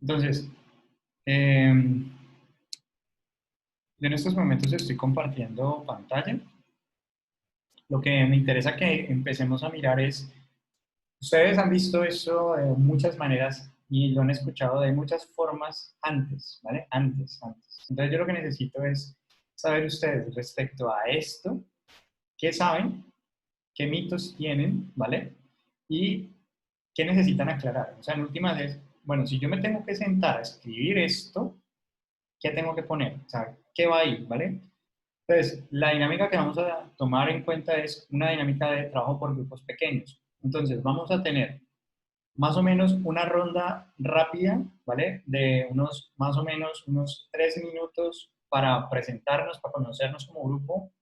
Entonces, en estos momentos estoy compartiendo pantalla. Lo que me interesa que empecemos a mirar es, ustedes han visto eso de muchas maneras y lo han escuchado de muchas formas antes, ¿vale? Antes. Entonces yo lo que necesito es saber ustedes respecto a esto, qué saben, qué mitos tienen, ¿vale? Y qué necesitan aclarar. O sea, en últimas es, bueno, si yo me tengo que sentar a escribir esto, ¿qué tengo que poner? O sea, ¿qué va ahí, ¿vale? Entonces, la dinámica que vamos a tomar en cuenta es una dinámica de trabajo por grupos pequeños. Entonces, vamos a tener más o menos una ronda rápida, ¿vale? De unos, más o menos, unos 3 minutos para presentarnos, para conocernos como grupo,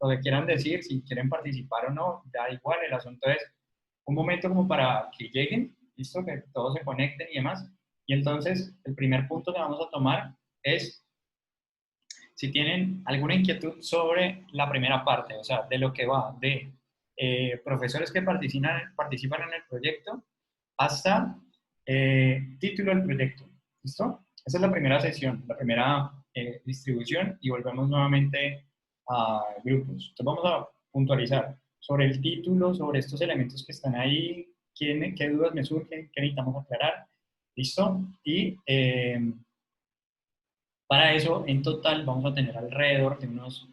lo que quieran decir, si quieren participar o no, da igual, el asunto es un momento como para que lleguen, listo, que todos se conecten y demás. Y entonces, el primer punto que vamos a tomar es si tienen alguna inquietud sobre la primera parte, o sea, de lo que va de profesores que participan en el proyecto hasta título del proyecto. ¿Listo? Esa es la primera sesión, la primera distribución y volvemos nuevamente a grupos. Entonces vamos a puntualizar sobre el título, sobre estos elementos que están ahí, qué dudas me surgen, qué necesitamos aclarar. ¿Listo? Y para eso, en total, vamos a tener alrededor de unos,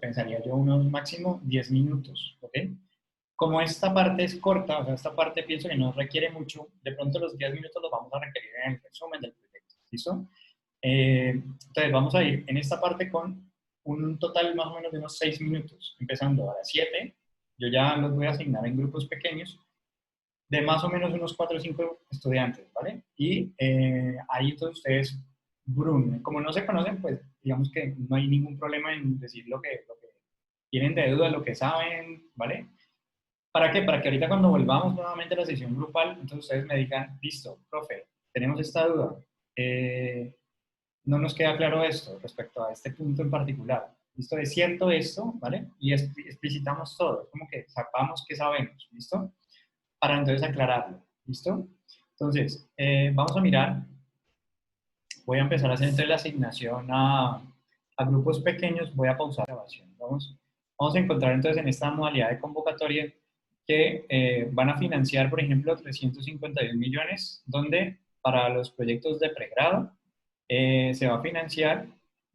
pensaría yo, unos máximo 10 minutos, ¿ok? Como esta parte es corta, o sea, esta parte pienso que no requiere mucho, de pronto los 10 minutos los vamos a requerir en el resumen del proyecto, ¿listo? Entonces, vamos a ir en esta parte con un total más o menos de unos 6 minutos, empezando a las 7, yo ya los voy a asignar en grupos pequeños, de más o menos unos 4 o 5 estudiantes, ¿vale? Y ahí entonces ustedes, Bruno, como no se conocen, pues digamos que no hay ningún problema en decir lo que tienen de duda, lo que saben, ¿vale? ¿Para qué? Para que ahorita cuando volvamos nuevamente a la sesión grupal, entonces ustedes me digan, listo, profe, tenemos esta duda, no nos queda claro esto respecto a este punto en particular. ¿Listo? Es cierto esto, ¿vale? Y explicitamos todo, como que sepamos que sabemos, ¿listo? Para entonces aclararlo. ¿Listo? Entonces, vamos a mirar. Voy a empezar a hacer entonces la asignación a grupos pequeños. Voy a pausar la grabación. Vamos a encontrar entonces en esta modalidad de convocatoria que van a financiar, por ejemplo, 351 millones, donde para los proyectos de pregrado se va a financiar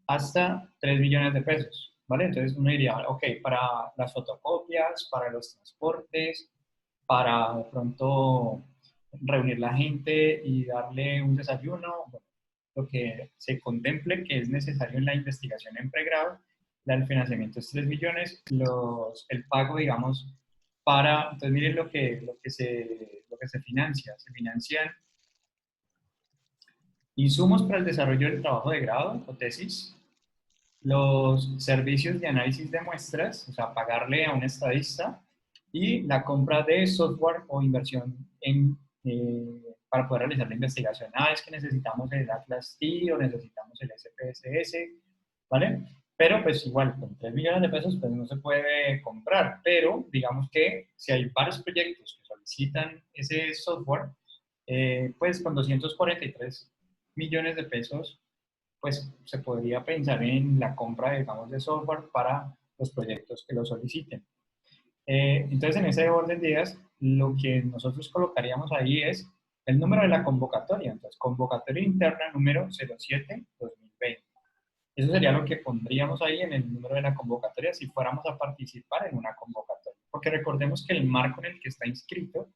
hasta 3 millones de pesos. ¿Vale? Entonces uno diría, ok, para las fotocopias, para los transportes, para de pronto reunir la gente y darle un desayuno, bueno, lo que se contemple que es necesario en la investigación en pregrado, el financiamiento es 3 millones, el pago, digamos, para, entonces miren lo que se financia, se financian insumos para el desarrollo del trabajo de grado o tesis, los servicios de análisis de muestras, o sea, pagarle a un estadista, y la compra de software o inversión para poder realizar la investigación. Ah, es que necesitamos el Atlas T o necesitamos el SPSS, ¿vale? Pero pues igual, con 3 millones de pesos pues no se puede comprar, pero digamos que si hay varios proyectos que solicitan ese software, pues con 243 millones de pesos pues se podría pensar en la compra, digamos, de software para los proyectos que lo soliciten. Entonces, en ese orden de ideas, lo que nosotros colocaríamos ahí es el número de la convocatoria. Entonces, convocatoria interna número 07-2020. Eso sería lo que pondríamos ahí en el número de la convocatoria si fuéramos a participar en una convocatoria. Porque recordemos que el marco en el que está inscrito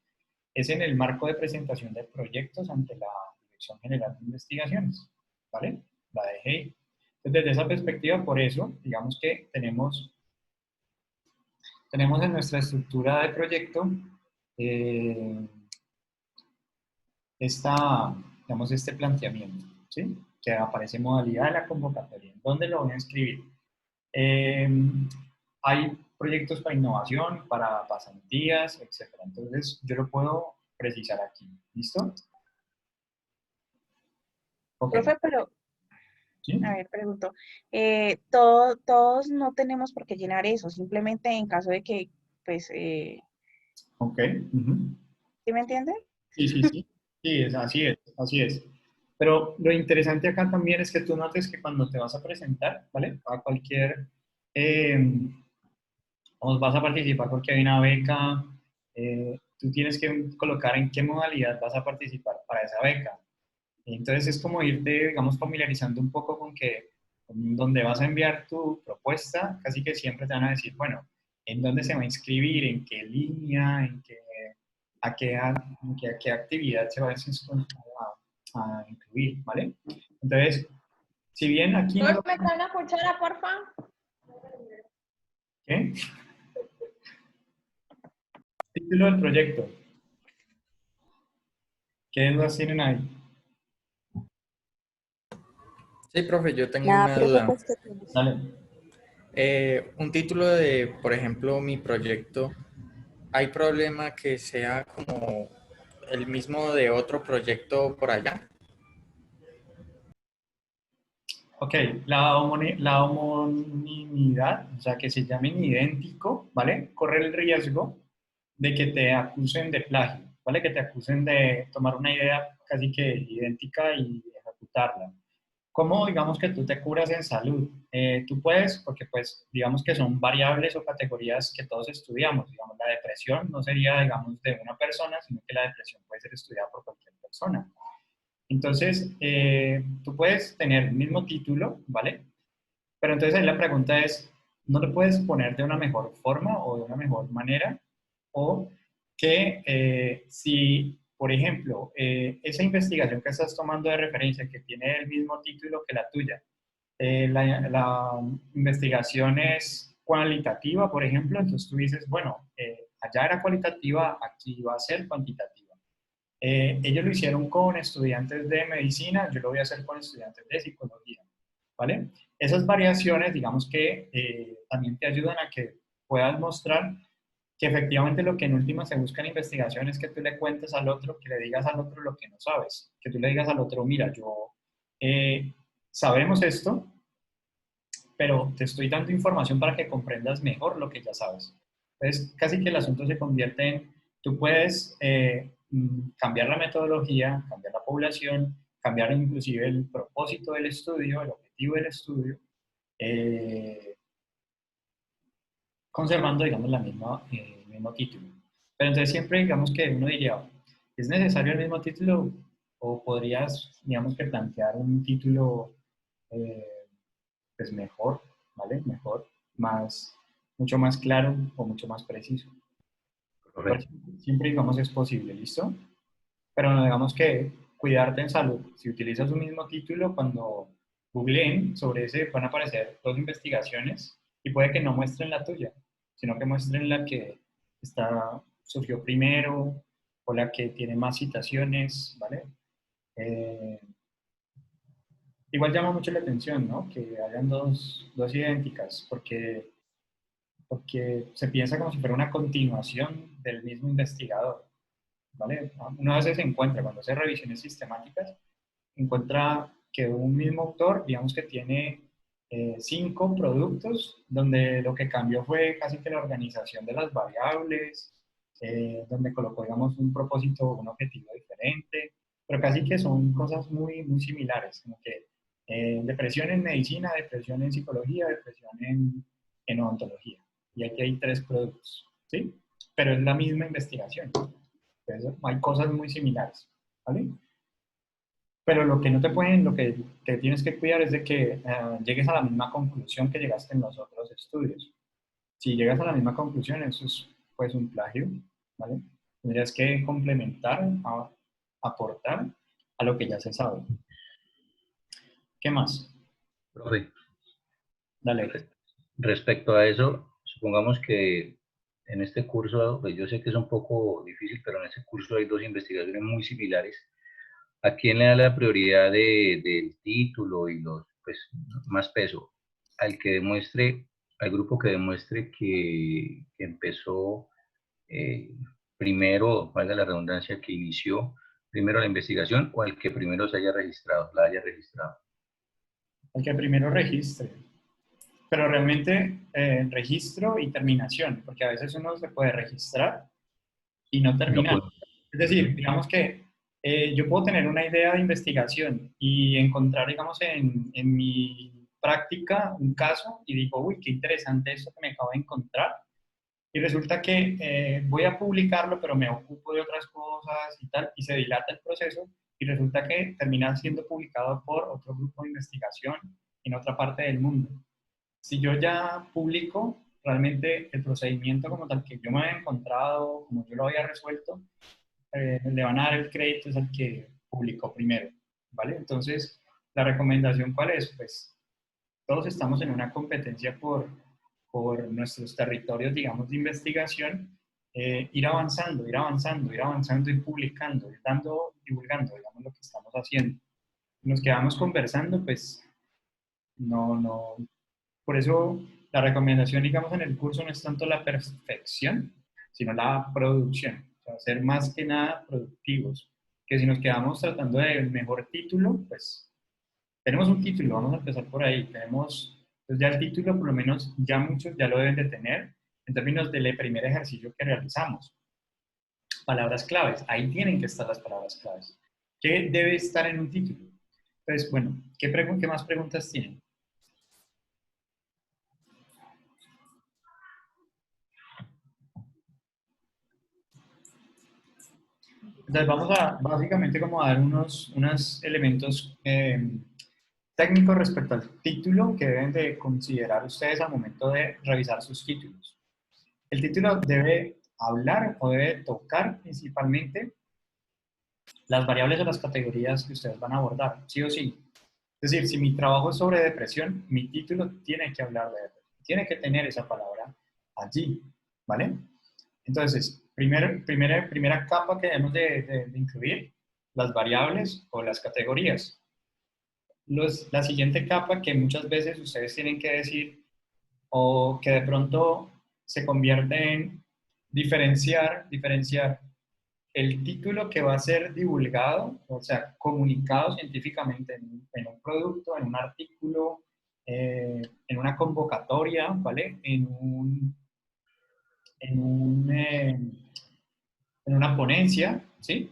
es en el marco de presentación de proyectos ante la Dirección General de Investigaciones, ¿vale? La DGI. Entonces, desde esa perspectiva, por eso, digamos que tenemos en nuestra estructura de proyecto eh, este planteamiento, ¿sí? Que aparece modalidad de la convocatoria. ¿Dónde lo voy a inscribir? Eh, hay proyectos para innovación, para pasantías, etc. Entonces, yo lo puedo precisar aquí. ¿Listo? Ok. Profe, pero, a ¿Sí? ver, pregunto, todos no tenemos por qué llenar eso, simplemente en caso de que, pues, Ok. Ujú. ¿sí me entienden? Sí, sí, sí. Sí, así es, así es. Pero lo interesante acá también es que tú notes que cuando te vas a presentar, ¿vale? A cualquier, o vas a participar porque hay una beca, tú tienes que colocar en qué modalidad vas a participar para esa beca. Entonces es como irte, digamos, familiarizando un poco con que donde vas a enviar tu propuesta, casi que siempre te van a decir, bueno, en dónde se va a inscribir, en qué línea, a qué actividad se va a incluir, ¿vale? Entonces, si bien aquí no Profe, lo... ¿me trae una cuchara, porfa? ¿Qué? Título del proyecto. ¿Qué dudas tienen ahí? Sí, profe, yo tengo La una profe, duda. pues que tienes. Dale. Un título de, por ejemplo, mi proyecto, ¿hay problema que sea como el mismo de otro proyecto por allá? Ok, la homonimidad, o sea, que se llamen idéntico, ¿vale? Corre el riesgo de que te acusen de plagio, ¿vale? Que te acusen de tomar una idea casi que idéntica y ejecutarla. ¿Cómo digamos que tú te curas en salud? Tú puedes, porque pues digamos que son variables o categorías que todos estudiamos. Digamos, la depresión no sería, digamos, de una persona, sino que la depresión puede ser estudiada por cualquier persona. Entonces, tú puedes tener el mismo título, ¿vale? Pero entonces ahí la pregunta es, ¿no lo puedes poner de una mejor forma o de una mejor manera? O que si, por ejemplo, esa investigación que estás tomando de referencia, que tiene el mismo título que la tuya, la investigación es cualitativa, por ejemplo, entonces tú dices, bueno, allá era cualitativa, aquí va a ser cuantitativa. Ellos lo hicieron con estudiantes de medicina, yo lo voy a hacer con estudiantes de psicología, ¿vale? Esas variaciones, digamos que también te ayudan a que puedas mostrar que efectivamente lo que en última se busca en investigación es que tú le cuentes al otro, que le digas al otro lo que no sabes, que tú le digas al otro, mira, yo sabemos esto, pero te estoy dando información para que comprendas mejor lo que ya sabes. Entonces, casi que el asunto se convierte en, tú puedes cambiar la metodología, cambiar la población, cambiar inclusive el propósito del estudio, el objetivo del estudio, eh, conservando, digamos, el mismo título. Pero entonces siempre, digamos que uno diría, ¿es necesario el mismo título o podrías, digamos, que plantear un título eh, pues mejor, ¿vale? Mejor, más, mucho más claro o mucho más preciso. Pero Correcto. siempre, digamos, es posible, ¿listo? Pero no digamos que cuidarte en salud. Si utilizas un mismo título, cuando googleen sobre ese, van a aparecer dos investigaciones y puede que no muestren la tuya, sino que muestren la que surgió primero o la que tiene más citaciones, ¿vale? Eh, igual llama mucho la atención, ¿no? Que hayan dos idénticas, porque se piensa como si fuera una continuación del mismo investigador, ¿vale? Una vez se encuentra, cuando hace revisiones sistemáticas, encuentra que un mismo autor, digamos que tiene 5 productos, donde lo que cambió fue casi que la organización de las variables, donde colocó, digamos, un propósito, un objetivo diferente, pero casi que son cosas muy, muy similares, como que depresión en medicina, depresión en psicología, depresión en odontología. Y aquí hay 3 productos, ¿sí? Pero es la misma investigación. Entonces, hay cosas muy similares, ¿vale? Pero lo que no te pueden, lo que tienes que cuidar es de que llegues a la misma conclusión que llegaste en los otros estudios. Si llegas a la misma conclusión, eso es pues un plagio, ¿vale? Tendrías que complementar, aportar a lo que ya se sabe. ¿Qué más? Profe, Dale. res- respecto a eso, supongamos que en este curso, pues yo sé que es un poco difícil, pero en este curso hay dos investigaciones muy similares. ¿A quién le da la prioridad del título y los, pues, más peso? Al que demuestre, al grupo que demuestre que empezó eh, primero, valga la redundancia, que inició primero la investigación o al que primero se haya registrado, la haya registrado. El que primero registre. Pero realmente registro y terminación, porque a veces uno se puede registrar y no Y no terminar. puedo. Es decir, digamos que Yo puedo tener una idea de investigación y encontrar, digamos, en mi práctica un caso y digo, uy, qué interesante esto que me acabo de encontrar. Y resulta que voy a publicarlo, pero me ocupo de otras cosas y tal, y se dilata el proceso y resulta que termina siendo publicado por otro grupo de investigación en otra parte del mundo. Si yo ya publico, realmente el procedimiento como tal que yo me había encontrado, como yo lo había resuelto, le van a dar el crédito es al que publicó primero, ¿vale? Entonces, la recomendación, ¿cuál es? Pues todos estamos en una competencia por nuestros territorios, digamos, de investigación, ir avanzando, ir avanzando, ir avanzando, ir publicando, ir dando, divulgando, digamos, lo que estamos haciendo. Nos quedamos conversando, pues no. Por eso la recomendación, digamos, en el curso no es tanto la perfección, sino la producción. O sea, ser más que nada productivos. Que si nos quedamos tratando del mejor título, pues tenemos un título, vamos a empezar por ahí. Tenemos, pues ya el título, por lo menos, ya muchos ya lo deben de tener en términos del primer ejercicio que realizamos. Palabras claves, ahí tienen que estar las palabras claves. ¿Qué debe estar en un título? Entonces, bueno, ¿qué más preguntas tienen? Entonces vamos a básicamente como a dar unos elementos técnicos respecto al título que deben de considerar ustedes al momento de revisar sus títulos. El título debe hablar o debe tocar principalmente las variables o las categorías que ustedes van a abordar, sí o sí. Es decir, si mi trabajo es sobre depresión, mi título tiene que hablar de depresión, tiene que tener esa palabra allí, ¿vale? Entonces, primera capa que debemos de incluir, las variables o las categorías. La siguiente capa que muchas veces ustedes tienen que decir o que de pronto se convierte en diferenciar el título que va a ser divulgado, o sea, comunicado científicamente en un producto, en un artículo, en una convocatoria, ¿vale? En un, en una ponencia, ¿sí?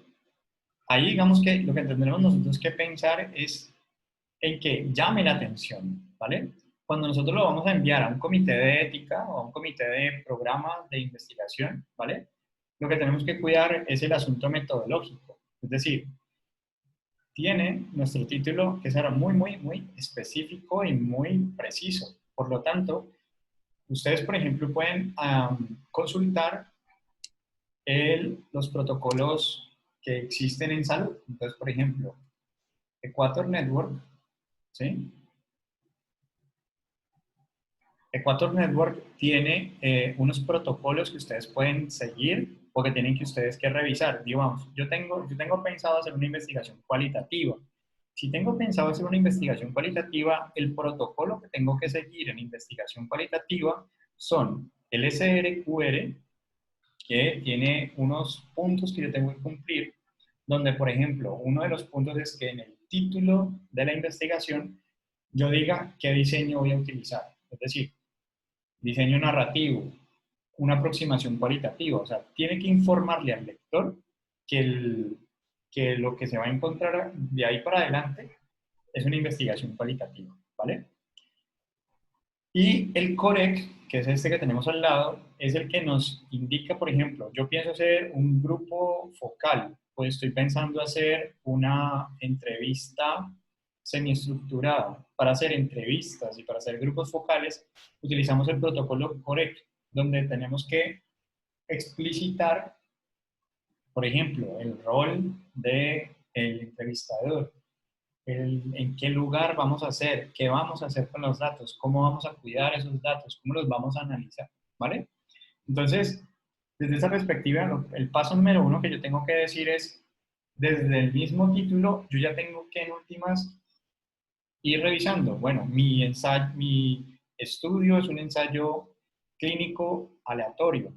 Ahí digamos que lo que tendremos nosotros que pensar es en que llame la atención, ¿vale? Cuando nosotros lo vamos a enviar a un comité de ética o a un comité de programa de investigación, ¿vale? Lo que tenemos que cuidar es el asunto metodológico. Es decir, tiene nuestro título que será muy específico y muy preciso. Por lo tanto, ustedes, por ejemplo, pueden consultar los protocolos que existen en salud. Entonces, por ejemplo, Equator Network, ¿sí? Equator Network tiene unos protocolos que ustedes pueden seguir o que tienen que ustedes que revisar. Digamos, yo tengo pensado hacer una investigación cualitativa. Si tengo pensado hacer una investigación cualitativa, el protocolo que tengo que seguir en investigación cualitativa son el SRQR, que tiene unos puntos que yo tengo que cumplir, donde, por ejemplo, uno de los puntos es que en el título de la investigación yo diga qué diseño voy a utilizar. Es decir, diseño narrativo, una aproximación cualitativa. O sea, tiene que informarle al lector que lo que se va a encontrar de ahí para adelante es una investigación cualitativa, ¿vale? Y el COREC, que es este que tenemos al lado, es el que nos indica, por ejemplo, yo pienso hacer un grupo focal, pues estoy pensando hacer una entrevista semiestructurada. Para hacer entrevistas y para hacer grupos focales, utilizamos el protocolo COREC, donde tenemos que explicitar, por ejemplo, el rol del entrevistador, en qué lugar vamos a hacer, qué vamos a hacer con los datos, cómo vamos a cuidar esos datos, cómo los vamos a analizar, ¿vale? Entonces, desde esa perspectiva, el paso número uno que yo tengo que decir es, desde el mismo título, yo ya tengo que en últimas ir revisando. Bueno, mi estudio es un ensayo clínico aleatorio.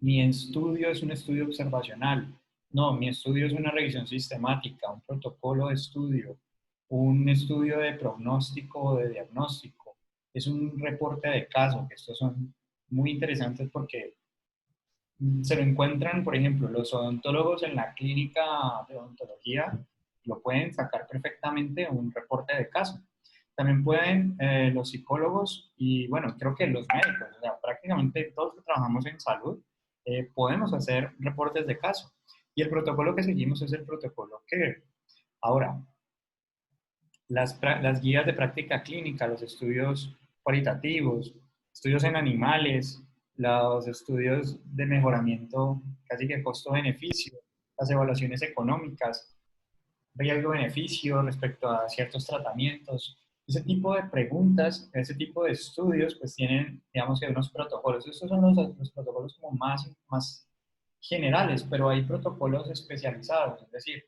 Mi estudio es un estudio observacional. No, mi estudio es una revisión sistemática, un protocolo de estudio, un estudio de pronóstico o de diagnóstico. Es un reporte de caso, que estos son muy interesantes porque se lo encuentran, por ejemplo, los odontólogos en la clínica de odontología lo pueden sacar perfectamente un reporte de caso. También pueden los psicólogos y, bueno, creo que los médicos, o sea, prácticamente todos los que trabajamos en salud, podemos hacer reportes de caso. Y el protocolo que seguimos es el protocolo CARE. Ahora, las guías de práctica clínica, los estudios cualitativos, estudios en animales, los estudios de mejoramiento, casi que costo-beneficio, las evaluaciones económicas, riesgo-beneficio respecto a ciertos tratamientos. Ese tipo de preguntas, ese tipo de estudios, pues tienen, digamos que unos protocolos. Estos son los protocolos como más generales, pero hay protocolos especializados, es decir,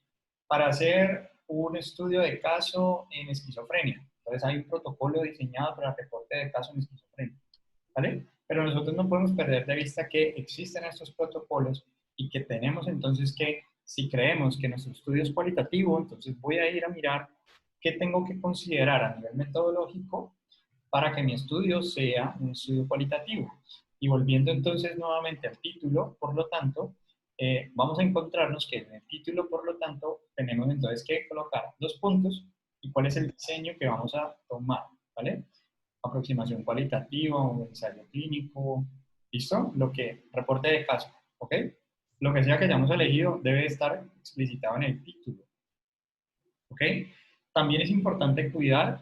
para hacer un estudio de caso en esquizofrenia. Entonces hay un protocolo diseñado para reporte de caso en esquizofrenia, ¿vale? Pero nosotros no podemos perder de vista que existen estos protocolos y que tenemos entonces que, si creemos que nuestro estudio es cualitativo, entonces voy a ir a mirar qué tengo que considerar a nivel metodológico para que mi estudio sea un estudio cualitativo. Y volviendo entonces nuevamente al título, por lo tanto, vamos a encontrarnos que en el título, por lo tanto, tenemos entonces que colocar 2 puntos y cuál es el diseño que vamos a tomar, ¿vale? Aproximación cualitativa, un ensayo clínico, ¿listo? Lo que, reporte de caso, ¿ok? Lo que sea que hayamos elegido debe estar explicitado en el título, ¿ok? También es importante cuidar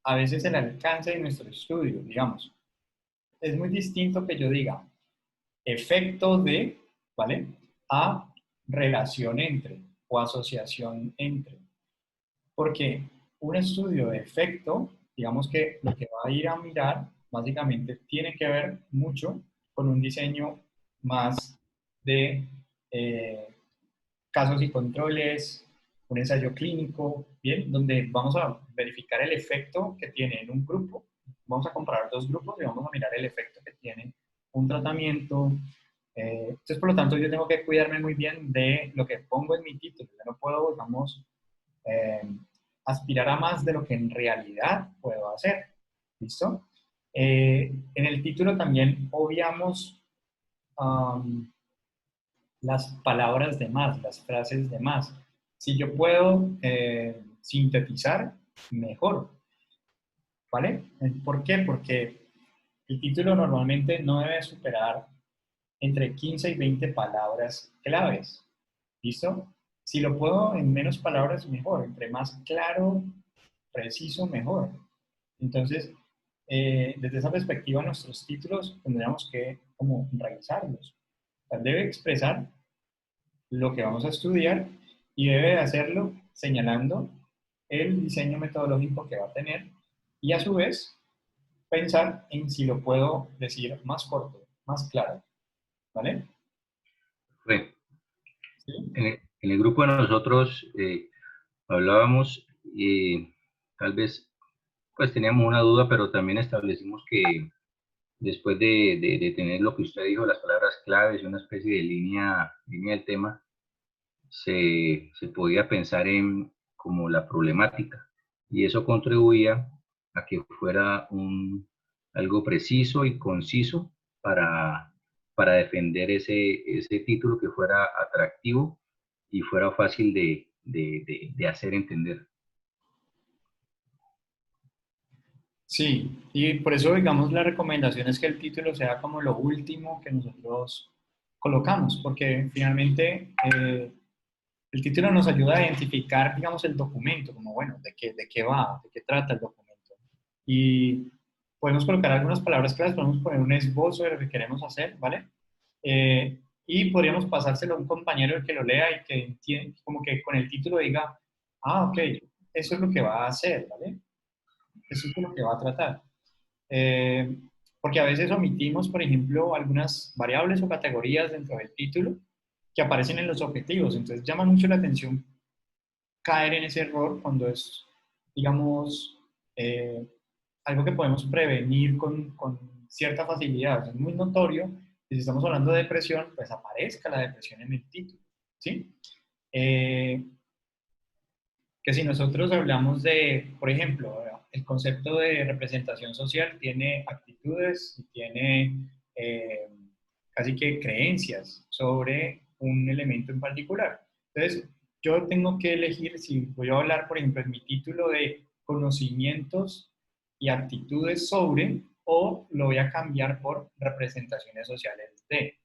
a veces el alcance de nuestro estudio, digamos. Es muy distinto que yo diga efecto de, ¿vale? A relación entre o asociación entre. Porque un estudio de efecto, digamos que lo que va a ir a mirar, básicamente tiene que ver mucho con un diseño más de casos y controles, un ensayo clínico, ¿bien? Donde vamos a verificar el efecto que tiene en un grupo. Vamos a comparar 2 grupos y vamos a mirar el efecto que tiene un tratamiento. Entonces, por lo tanto, yo tengo que cuidarme muy bien de lo que pongo en mi título. Yo no puedo, digamos, eh, aspirar a más de lo que en realidad puedo hacer. ¿Listo? En el título también obviamos las palabras de más, las frases de más. Si yo puedo sintetizar, mejor. ¿Vale? ¿Por qué? Porque el título normalmente no debe superar entre 15 y 20 palabras claves. ¿Listo? Si lo puedo en menos palabras, mejor. Entre más claro, preciso, mejor. Entonces, desde esa perspectiva, nuestros títulos tendríamos que como revisarlos. O sea, debe expresar lo que vamos a estudiar y debe hacerlo señalando el diseño metodológico que va a tener y a su vez pensar en si lo puedo decir más corto, más claro. ¿Vale? Bueno, ¿Sí? en el grupo de nosotros hablábamos y tal vez pues teníamos una duda, pero también establecimos que después de tener lo que usted dijo, las palabras claves y una especie de línea del tema, se podía pensar en como la problemática y eso contribuía a que fuera algo preciso y conciso para defender ese título, que fuera atractivo y fuera fácil de hacer entender. Sí, y por eso, digamos, la recomendación es que el título sea como lo último que nosotros colocamos, porque finalmente el título nos ayuda a identificar, digamos, el documento, como, bueno, de qué va, de qué trata el documento. Y podemos colocar algunas palabras claves, podemos poner un esbozo de lo que queremos hacer, ¿vale? Y podríamos pasárselo a un compañero que lo lea y que entienda, como que con el título diga, ah, ok, eso es lo que va a hacer, ¿vale? Eso es de lo que va a tratar. Eh, porque a veces omitimos, por ejemplo, algunas variables o categorías dentro del título que aparecen en los objetivos. Entonces llama mucho la atención caer en ese error cuando es, digamos, algo que podemos prevenir con cierta facilidad. Es muy notorio que si estamos hablando de depresión, pues aparezca la depresión en el título. ¿Sí? Que si nosotros hablamos de, por ejemplo, el concepto de representación social tiene actitudes y tiene casi que creencias sobre un elemento en particular. Entonces, yo tengo que elegir si voy a hablar, por ejemplo, en mi título de conocimientos y actitudes sobre, o lo voy a cambiar por representaciones sociales de.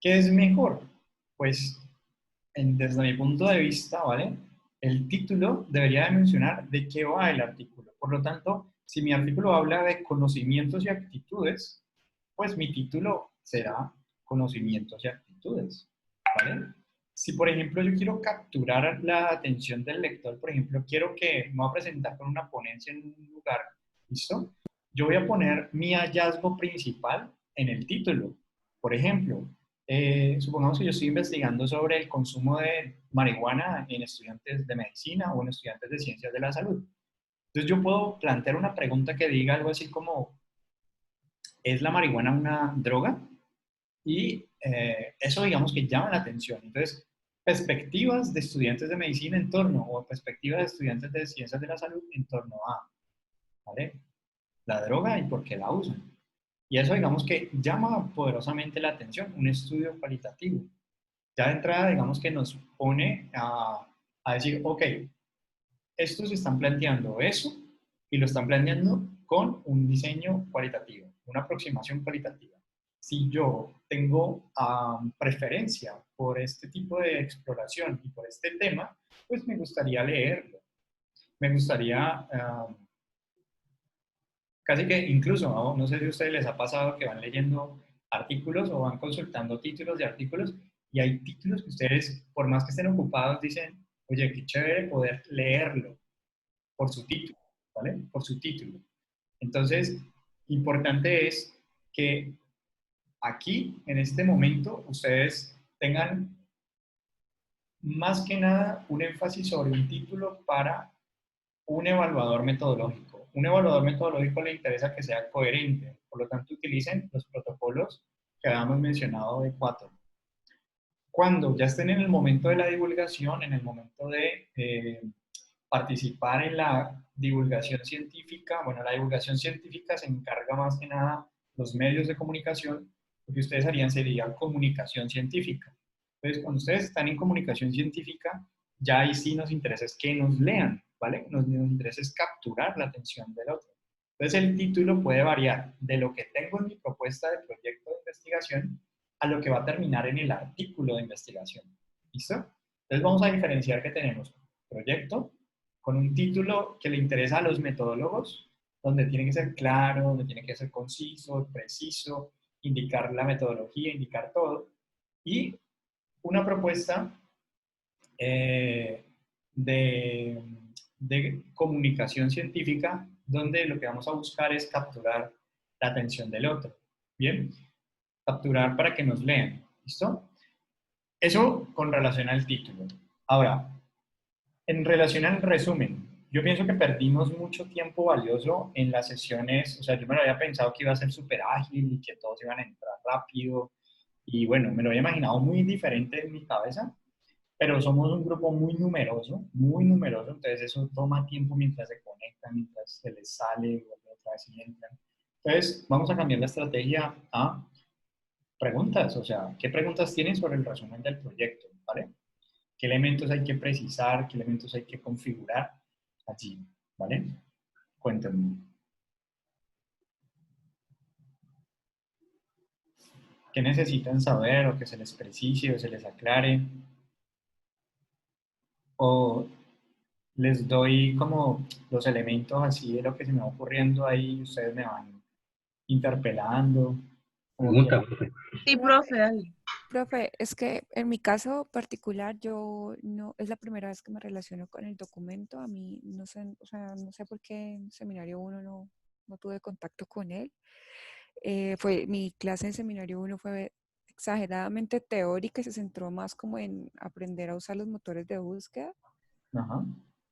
¿Qué es mejor? Pues, desde mi punto de vista, ¿vale? El título debería de mencionar de qué va el artículo. Por lo tanto, si mi artículo habla de conocimientos y actitudes, pues mi título será conocimientos y actitudes, ¿vale? Si, por ejemplo, yo quiero capturar la atención del lector, por ejemplo, quiero que me voy a presentar con una ponencia en un lugar, ¿listo? Yo voy a poner mi hallazgo principal en el título. Por ejemplo, supongamos que yo estoy investigando sobre el consumo de marihuana en estudiantes de medicina o en estudiantes de ciencias de la salud. Entonces yo puedo plantear una pregunta que diga algo así como, ¿es la marihuana una droga? Y eso digamos que llama la atención. Entonces, perspectivas de estudiantes de medicina en torno, o perspectivas de estudiantes de ciencias de la salud en torno a, ¿vale? La droga y por qué la usan. Y eso digamos que llama poderosamente la atención, un estudio cualitativo. Ya de entrada digamos que nos pone a decir, ok, estos están planteando eso y lo están planteando con un diseño cualitativo, una aproximación cualitativa. Si yo tengo preferencia por este tipo de exploración y por este tema, pues me gustaría leerlo. Me gustaría, casi que incluso, no sé si a ustedes les ha pasado que van leyendo artículos o van consultando títulos de artículos y hay títulos que ustedes, por más que estén ocupados, dicen, oye, qué chévere poder leerlo por su título, ¿vale? Por su título. Entonces, importante es que aquí, en este momento, ustedes tengan más que nada un énfasis sobre un título para un evaluador metodológico. Un evaluador metodológico le interesa que sea coherente, por lo tanto utilicen los protocolos que habíamos mencionado de 4. Cuando ya estén en el momento de la divulgación, en el momento de participar en la divulgación científica, bueno, la divulgación científica se encarga más que nada los medios de comunicación, lo que ustedes harían sería comunicación científica. Entonces, cuando ustedes están en comunicación científica, ya ahí sí nos interesa es que nos lean, ¿vale? Nos interesa es capturar la atención del otro. Entonces, el título puede variar de lo que tengo en mi propuesta de proyecto de investigación a lo que va a terminar en el artículo de investigación. ¿Listo? Entonces, vamos a diferenciar que tenemos proyecto con un título que le interesa a los metodólogos, donde tiene que ser claro, donde tiene que ser conciso, preciso, indicar la metodología, indicar todo, y una propuesta de comunicación científica, donde lo que vamos a buscar es capturar la atención del otro. Bien, capturar para que nos lean. ¿Listo? Eso con relación al título. Ahora, en relación al resumen, yo pienso que perdimos mucho tiempo valioso en las sesiones, o sea, yo me lo había pensado que iba a ser súper ágil y que todos iban a entrar rápido, y bueno, me lo había imaginado muy diferente en mi cabeza, pero somos un grupo muy numeroso, entonces eso toma tiempo mientras se conectan, mientras se les sale, otra vez y entran. Entonces, vamos a cambiar la estrategia a preguntas, o sea, ¿qué preguntas tienen sobre el resumen del proyecto? ¿Vale? ¿Qué elementos hay que precisar? ¿Qué elementos hay que configurar allí? ¿Vale? Cuéntenme. ¿Qué necesitan saber o que se les precise o se les aclare? O les doy como los elementos así de lo que se me va ocurriendo ahí y ustedes me van interpelando. Como Pregunta, quieran. profe. Sí, profe, dale. Profe, es que en mi caso particular yo no, es la primera vez que me relaciono con el documento. A mí no sé, o sea, no sé por qué en seminario 1 no tuve contacto con él. Mi clase en seminario 1 fue exageradamente teórica y se centró más como en aprender a usar los motores de búsqueda. Ajá.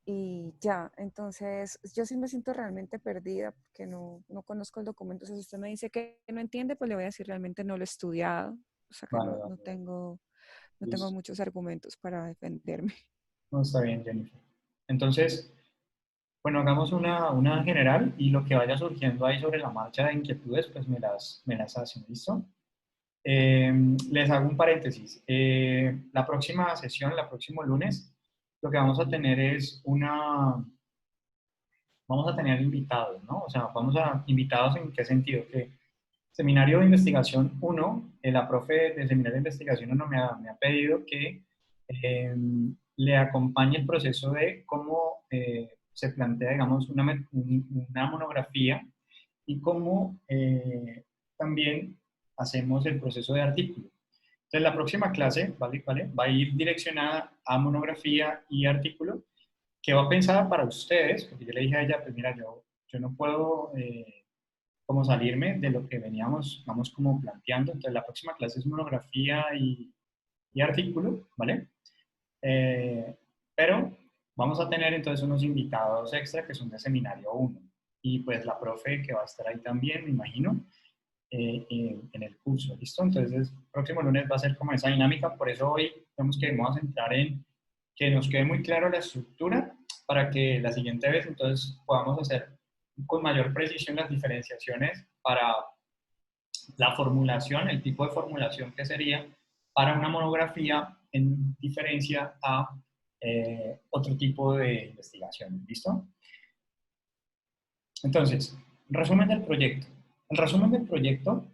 Y ya, entonces yo sí me siento realmente perdida porque no conozco el documento. O sea, si usted me dice que no entiende, pues le voy a decir realmente no lo he estudiado. O sea que Vale, no, vale, no vale. tengo, no tengo Listo. muchos argumentos para defenderme. No, está bien, Jennifer. Entonces, bueno, hagamos una general y lo que vaya surgiendo ahí sobre la marcha de inquietudes, pues me las hacen, ¿listo? Les hago un paréntesis. La próxima sesión, el próximo lunes, lo que vamos a tener es vamos a tener invitados, ¿no? O sea, invitados en qué sentido, que Seminario de Investigación 1, la profe del Seminario de Investigación 1 me ha pedido que le acompañe el proceso de cómo se plantea, digamos, una monografía y cómo también hacemos el proceso de artículo. Entonces, la próxima clase, ¿vale? Va a ir direccionada a monografía y artículo, que va pensada para ustedes, porque yo le dije a ella, pues mira, yo no puedo como salirme de lo que vamos como planteando. Entonces, la próxima clase es monografía y artículo, ¿vale? Pero vamos a tener entonces unos invitados extra que son de Seminario 1. Y pues la profe que va a estar ahí también, me imagino, en el curso, ¿listo? Entonces, el próximo lunes va a ser como esa dinámica, por eso hoy tenemos que vamos a entrar en que nos quede muy claro la estructura para que la siguiente vez entonces podamos hacer con mayor precisión las diferenciaciones para la formulación, el tipo de formulación que sería para una monografía en diferencia a otro tipo de investigación, ¿listo? Entonces, resumen del proyecto. El resumen del proyecto,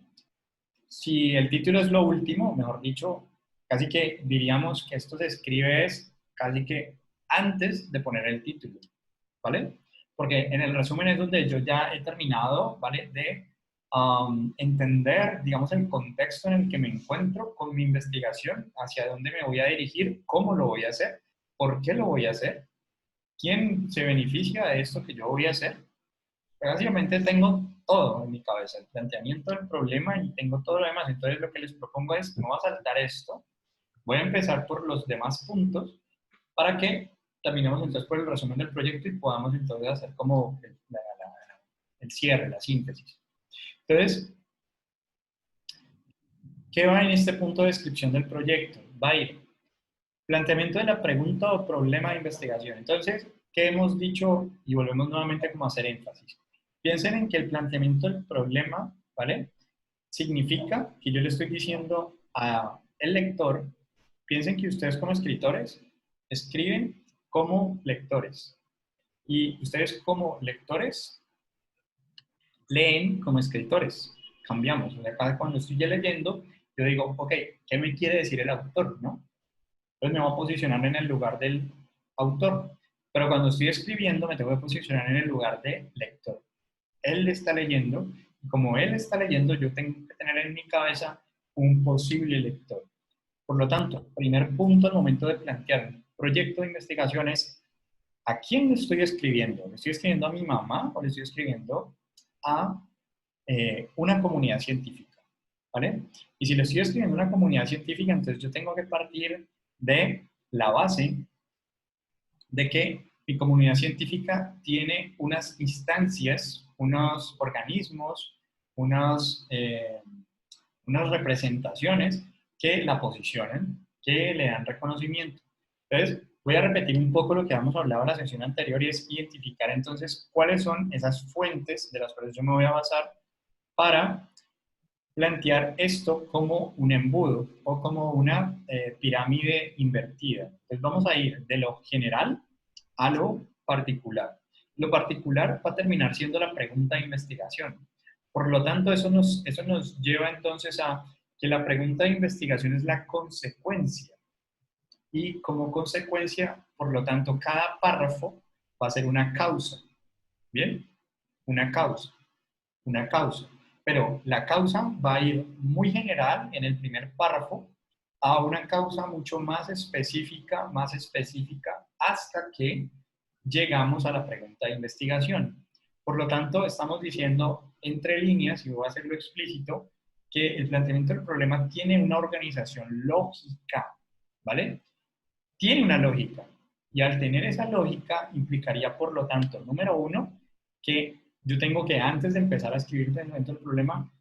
si el título es lo último, mejor dicho, casi que diríamos que esto se escribe casi que antes de poner el título, ¿vale? Porque en el resumen es donde yo ya he terminado, ¿vale? De entender, digamos, el contexto en el que me encuentro con mi investigación, hacia dónde me voy a dirigir, cómo lo voy a hacer, por qué lo voy a hacer, quién se beneficia de esto que yo voy a hacer. Básicamente tengo todo en mi cabeza, el planteamiento del problema y tengo todo lo demás. Entonces lo que les propongo es, no voy a saltar esto, voy a empezar por los demás puntos para que terminemos entonces por el resumen del proyecto y podamos entonces hacer como el cierre, la síntesis. Entonces, ¿qué va en este punto de descripción del proyecto? Va a ir planteamiento de la pregunta o problema de investigación. Entonces, ¿qué hemos dicho? Y volvemos nuevamente como a hacer énfasis. Piensen en que el planteamiento del problema, ¿vale? Significa que yo le estoy diciendo al lector, piensen que ustedes como escritores escriben como lectores. Y ustedes como lectores leen como escritores. Cambiamos. O sea, cuando estoy ya leyendo, yo digo, ok, ¿qué me quiere decir el autor? ¿No? Entonces me voy a posicionar en el lugar del autor. Pero cuando estoy escribiendo, me tengo que posicionar en el lugar de lector. Él está leyendo, y como él está leyendo, yo tengo que tener en mi cabeza un posible lector. Por lo tanto, primer punto al momento de plantear un proyecto de investigación es ¿a quién le estoy escribiendo? ¿Le estoy escribiendo a mi mamá o le estoy escribiendo a una comunidad científica? ¿Vale? Y si le estoy escribiendo a una comunidad científica, entonces yo tengo que partir de la base de que mi comunidad científica tiene unas instancias, unos organismos, unas representaciones que la posicionan, que le dan reconocimiento. Entonces, voy a repetir un poco lo que habíamos hablado en la sesión anterior y es identificar entonces cuáles son esas fuentes de las cuales yo me voy a basar para plantear esto como un embudo o como una pirámide invertida. Entonces vamos a ir de lo general a lo particular. Lo particular va a terminar siendo la pregunta de investigación. Por lo tanto, eso nos lleva entonces a que la pregunta de investigación es la consecuencia. Y como consecuencia, por lo tanto, cada párrafo va a ser una causa. ¿Bien? Una causa. Una causa. Pero la causa va a ir muy general en el primer párrafo a una causa mucho más específica, hasta que llegamos a la pregunta de investigación. Por lo tanto, estamos diciendo entre líneas, y voy a hacerlo explícito, que el planteamiento del problema tiene una organización lógica, ¿vale? Tiene una lógica. Y al tener esa lógica, implicaría, por lo tanto, número uno, que yo tengo que, antes de empezar a escribir dentro del problema,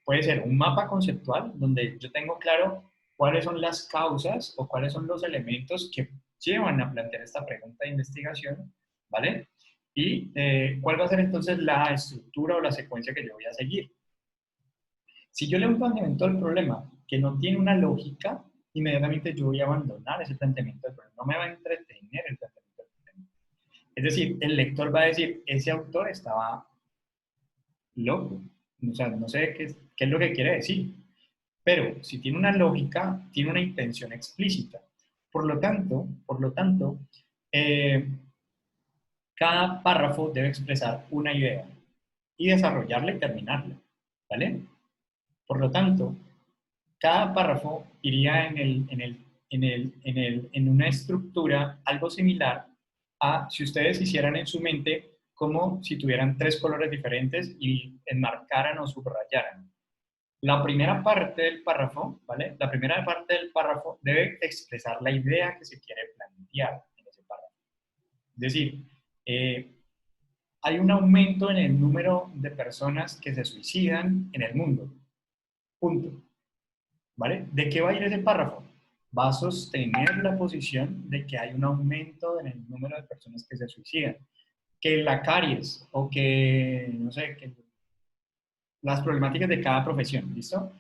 puede ser un mapa conceptual, donde yo tengo claro cuáles son las causas o cuáles son los elementos que llevan a plantear esta pregunta de investigación, ¿vale? Y cuál va a ser entonces la estructura o la secuencia que yo voy a seguir. Si yo leo un planteamiento del problema que no tiene una lógica, inmediatamente yo voy a abandonar ese planteamiento del problema. No me va a entretener el planteamiento del problema. Es decir, el lector va a decir, ese autor estaba loco. O sea, no sé qué es lo que quiere decir. Pero si tiene una lógica, tiene una intención explícita. Por lo tanto, cada párrafo debe expresar una idea y desarrollarla y terminarla, ¿vale? Por lo tanto, cada párrafo iría en una estructura algo similar a si ustedes hicieran en su mente como si tuvieran 3 colores diferentes y enmarcaran o subrayaran. La primera parte del párrafo, ¿vale? La primera parte del párrafo debe expresar la idea que se quiere plantear en ese párrafo. Es decir, hay un aumento en el número de personas que se suicidan en el mundo. Punto. ¿Vale? ¿De qué va a ir ese párrafo? Va a sostener la posición de que hay un aumento en el número de personas que se suicidan. Que la caries o que, no sé, que las problemáticas de cada profesión, ¿listo?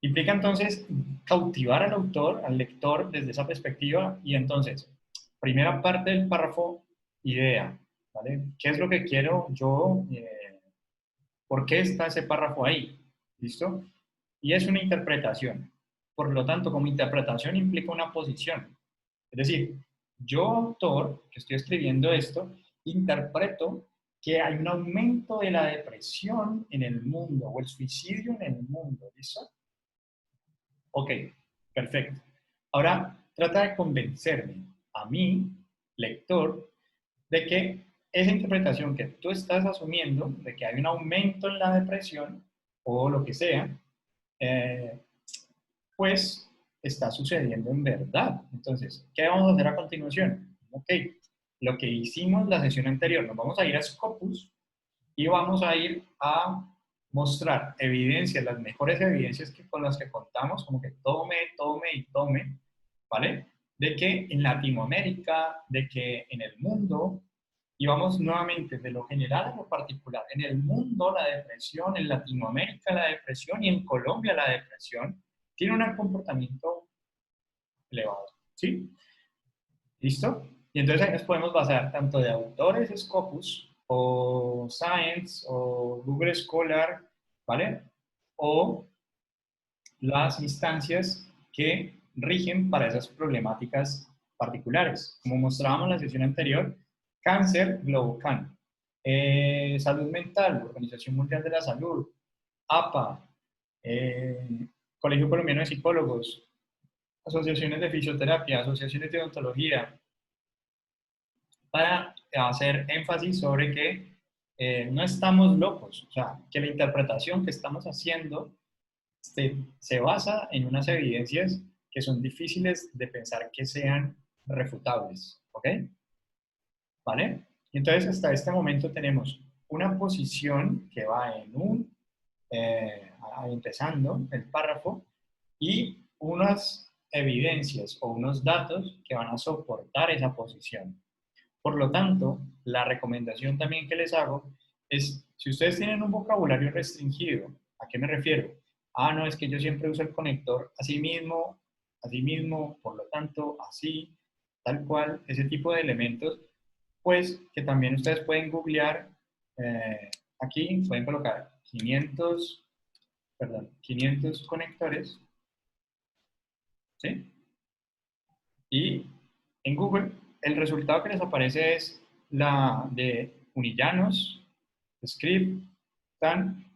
Implica entonces cautivar al autor, al lector desde esa perspectiva y entonces, primera parte del párrafo, idea, ¿vale? ¿Qué es lo que quiero yo? ¿Por qué está ese párrafo ahí? ¿Listo? Y es una interpretación. Por lo tanto, como interpretación implica una posición. Es decir, yo, autor, que estoy escribiendo esto, interpreto que hay un aumento de la depresión en el mundo o el suicidio en el mundo. ¿Listo? Ok, perfecto. Ahora, trata de convencerme a mí, lector, de que esa interpretación que tú estás asumiendo, de que hay un aumento en la depresión o lo que sea, pues está sucediendo en verdad. Entonces, ¿qué vamos a hacer a continuación? Ok, lo que hicimos la sesión anterior, nos vamos a ir a Scopus y vamos a ir a mostrar evidencias, las mejores evidencias con las que contamos, como que tome y tome, ¿vale? De que en Latinoamérica, de que en el mundo, y vamos nuevamente de lo general a lo particular, en el mundo la depresión, en Latinoamérica la depresión y en Colombia la depresión tiene un comportamiento elevado, ¿sí? ¿Listo? Y entonces ahí nos podemos basar tanto de autores Scopus o Science o Google Scholar, ¿vale? O las instancias que rigen para esas problemáticas particulares. Como mostrábamos en la sesión anterior, cáncer, GloboCan, salud mental, Organización Mundial de la Salud, APA, Colegio Colombiano de Psicólogos, asociaciones de fisioterapia, asociaciones de odontología, para hacer énfasis sobre que no estamos locos, o sea, que la interpretación que estamos haciendo se basa en unas evidencias que son difíciles de pensar que sean refutables, ¿ok? ¿Vale? Y entonces hasta este momento tenemos una posición que va empezando el párrafo y unas evidencias o unos datos que van a soportar esa posición. Por lo tanto, la recomendación también que les hago es, si ustedes tienen un vocabulario restringido, ¿a qué me refiero? Ah, no, es que yo siempre uso el conector así mismo, por lo tanto, así, tal cual, ese tipo de elementos, pues que también ustedes pueden googlear, aquí pueden colocar 500 conectores, ¿sí? Y en Google, el resultado que les aparece es la de Unillanos, Script,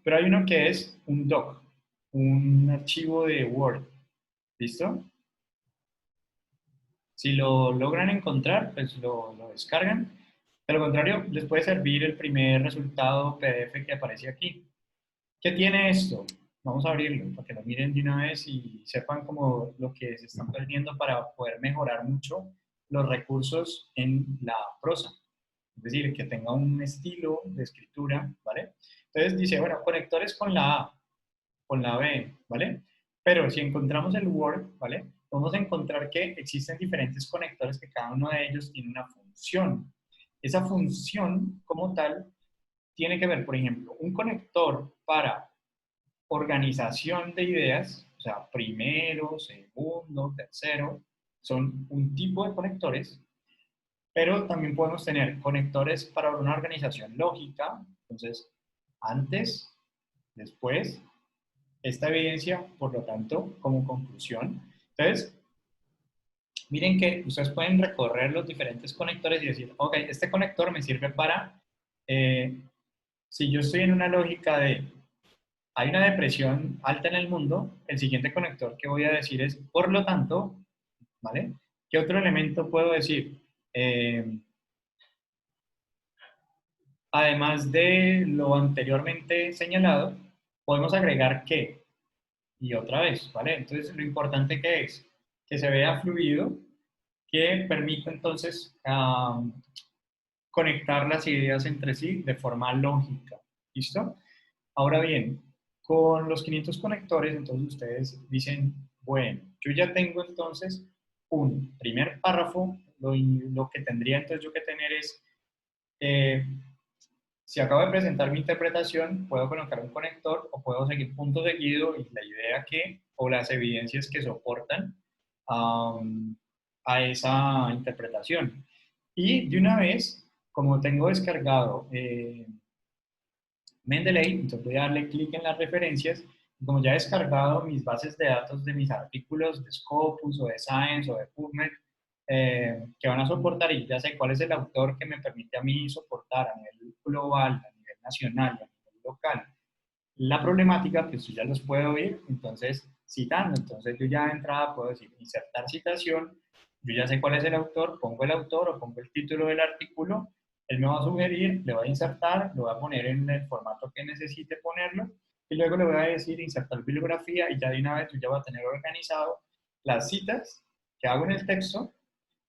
pero hay uno que es un doc, un archivo de Word. ¿Listo? Si lo logran encontrar, pues lo descargan. De lo contrario, les puede servir el primer resultado PDF que aparece aquí. ¿Qué tiene esto? Vamos a abrirlo para que lo miren de una vez y sepan como lo que se están perdiendo para poder mejorar mucho los recursos en la prosa. Es decir, que tenga un estilo de escritura, ¿vale? Entonces dice, bueno, conectores con la A, con la B, ¿vale? Pero si encontramos el Word, ¿vale? Vamos a encontrar que existen diferentes conectores que cada uno de ellos tiene una función. Esa función como tal tiene que ver, por ejemplo, un conector para organización de ideas, o sea, primero, segundo, tercero, son un tipo de conectores, pero también podemos tener conectores para una organización lógica. Entonces, antes, después, esta evidencia, por lo tanto, como conclusión. Entonces, miren que ustedes pueden recorrer los diferentes conectores y decir, ok, este conector me sirve para, si yo estoy en una lógica de, hay una depresión alta en el mundo, el siguiente conector que voy a decir es, por lo tanto, ¿vale? ¿Qué otro elemento puedo decir? Además de lo anteriormente señalado, podemos agregar que, y otra vez, ¿vale? Entonces, lo importante que es que se vea fluido, que permita entonces conectar las ideas entre sí de forma lógica. ¿Listo? Ahora bien, con los 500 conectores, entonces ustedes dicen, bueno, yo ya tengo entonces un primer párrafo, lo que tendría entonces yo que tener es, si acabo de presentar mi interpretación, puedo colocar un conector o puedo seguir punto seguido y la idea que, o las evidencias que soportan a esa interpretación. Y de una vez, como tengo descargado Mendeley, entonces voy a darle clic en las referencias. Como ya he descargado mis bases de datos de mis artículos de Scopus o de Science o de PubMed, que van a soportar, y ya sé cuál es el autor que me permite a mí soportar a nivel global, a nivel nacional y a nivel local la problemática, pues yo ya los puedo ir, entonces, citando. Entonces yo ya de entrada puedo decir, insertar citación, yo ya sé cuál es el autor, pongo el autor o pongo el título del artículo, él me va a sugerir, le voy a insertar, lo voy a poner en el formato que necesite ponerlo, y luego le voy a decir insertar bibliografía, y ya de una vez yo ya voy a tener organizado las citas que hago en el texto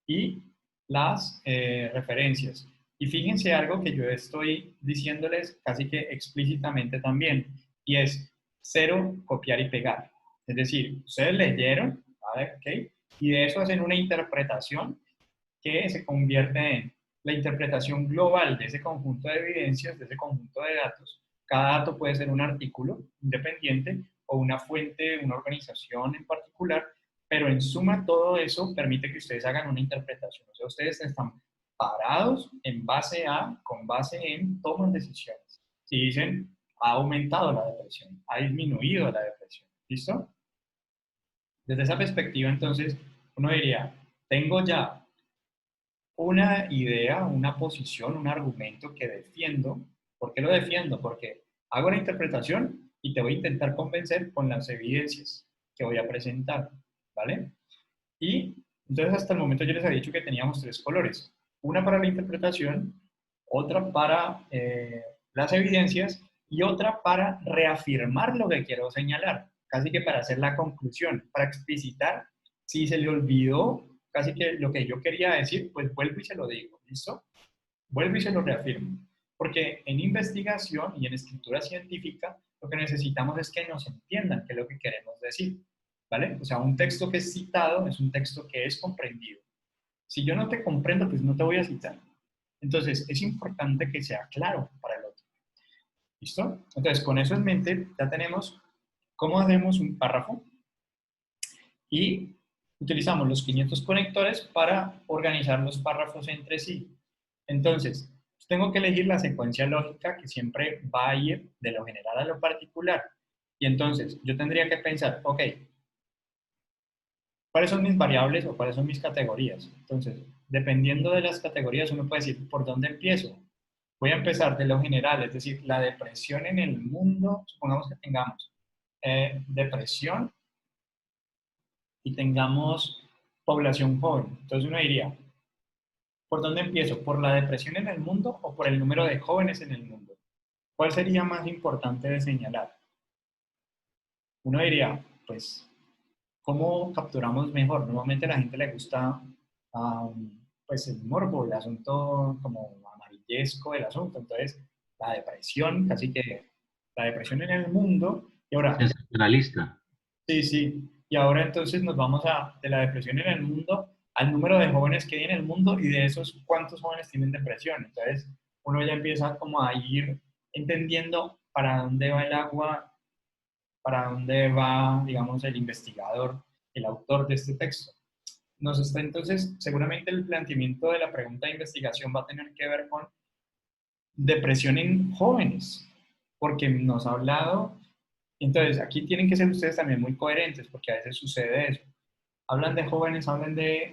y las referencias. Y fíjense algo que yo estoy diciéndoles casi que explícitamente también, y es cero copiar y pegar. Es decir, ustedes leyeron, ¿vale? ¿Okay? Y de eso hacen una interpretación que se convierte en la interpretación global de ese conjunto de evidencias, de ese conjunto de datos. Cada dato puede ser un artículo independiente o una fuente, una organización en particular, pero en suma todo eso permite que ustedes hagan una interpretación. O sea, ustedes están parados en base a, con base en tomas de decisiones. Si dicen, ha aumentado la depresión, ha disminuido la depresión, ¿listo? Desde esa perspectiva, entonces, uno diría, tengo ya una idea, una posición, un argumento que defiendo. ¿Por qué lo defiendo? Porque hago la interpretación y te voy a intentar convencer con las evidencias que voy a presentar, ¿vale? Y entonces hasta el momento yo les había dicho que teníamos 3 colores. Una para la interpretación, otra para las evidencias y otra para reafirmar lo que quiero señalar, casi que para hacer la conclusión, para explicitar si se le olvidó casi que lo que yo quería decir, pues vuelvo y se lo digo, ¿listo? Vuelvo y se lo reafirmo. Porque en investigación y en escritura científica lo que necesitamos es que nos entiendan qué es lo que queremos decir, ¿vale? O sea, un texto que es citado es un texto que es comprendido. Si yo no te comprendo, pues no te voy a citar. Entonces, es importante que sea claro para el otro. ¿Listo? Entonces, con eso en mente, ya tenemos cómo hacemos un párrafo y utilizamos los 500 conectores para organizar los párrafos entre sí. Entonces, tengo que elegir la secuencia lógica que siempre va a ir de lo general a lo particular. Y entonces, yo tendría que pensar, ok, ¿cuáles son mis variables o cuáles son mis categorías? Entonces, dependiendo de las categorías, uno puede decir, ¿por dónde empiezo? Voy a empezar de lo general, es decir, la depresión en el mundo, supongamos que tengamos depresión y tengamos población joven. Entonces uno diría, ¿por dónde empiezo? ¿Por la depresión en el mundo o por el número de jóvenes en el mundo? ¿Cuál sería más importante de señalar? Uno diría, pues, ¿cómo capturamos mejor? Normalmente a la gente le gusta pues el morbo, el asunto como amarillesco del asunto. Entonces, la depresión, casi que la depresión en el mundo. Y ahora, Sensacionalista. sí, sí. Y ahora entonces nos vamos de la depresión en el mundo al número de jóvenes que hay en el mundo y de esos cuántos jóvenes tienen depresión. Entonces, uno ya empieza como a ir entendiendo para dónde va el agua para dónde va, digamos, el investigador, el autor de este texto. Entonces, seguramente el planteamiento de la pregunta de investigación va a tener que ver con depresión en jóvenes, porque nos ha hablado, entonces aquí tienen que ser ustedes también muy coherentes, porque a veces sucede eso. Hablan de jóvenes,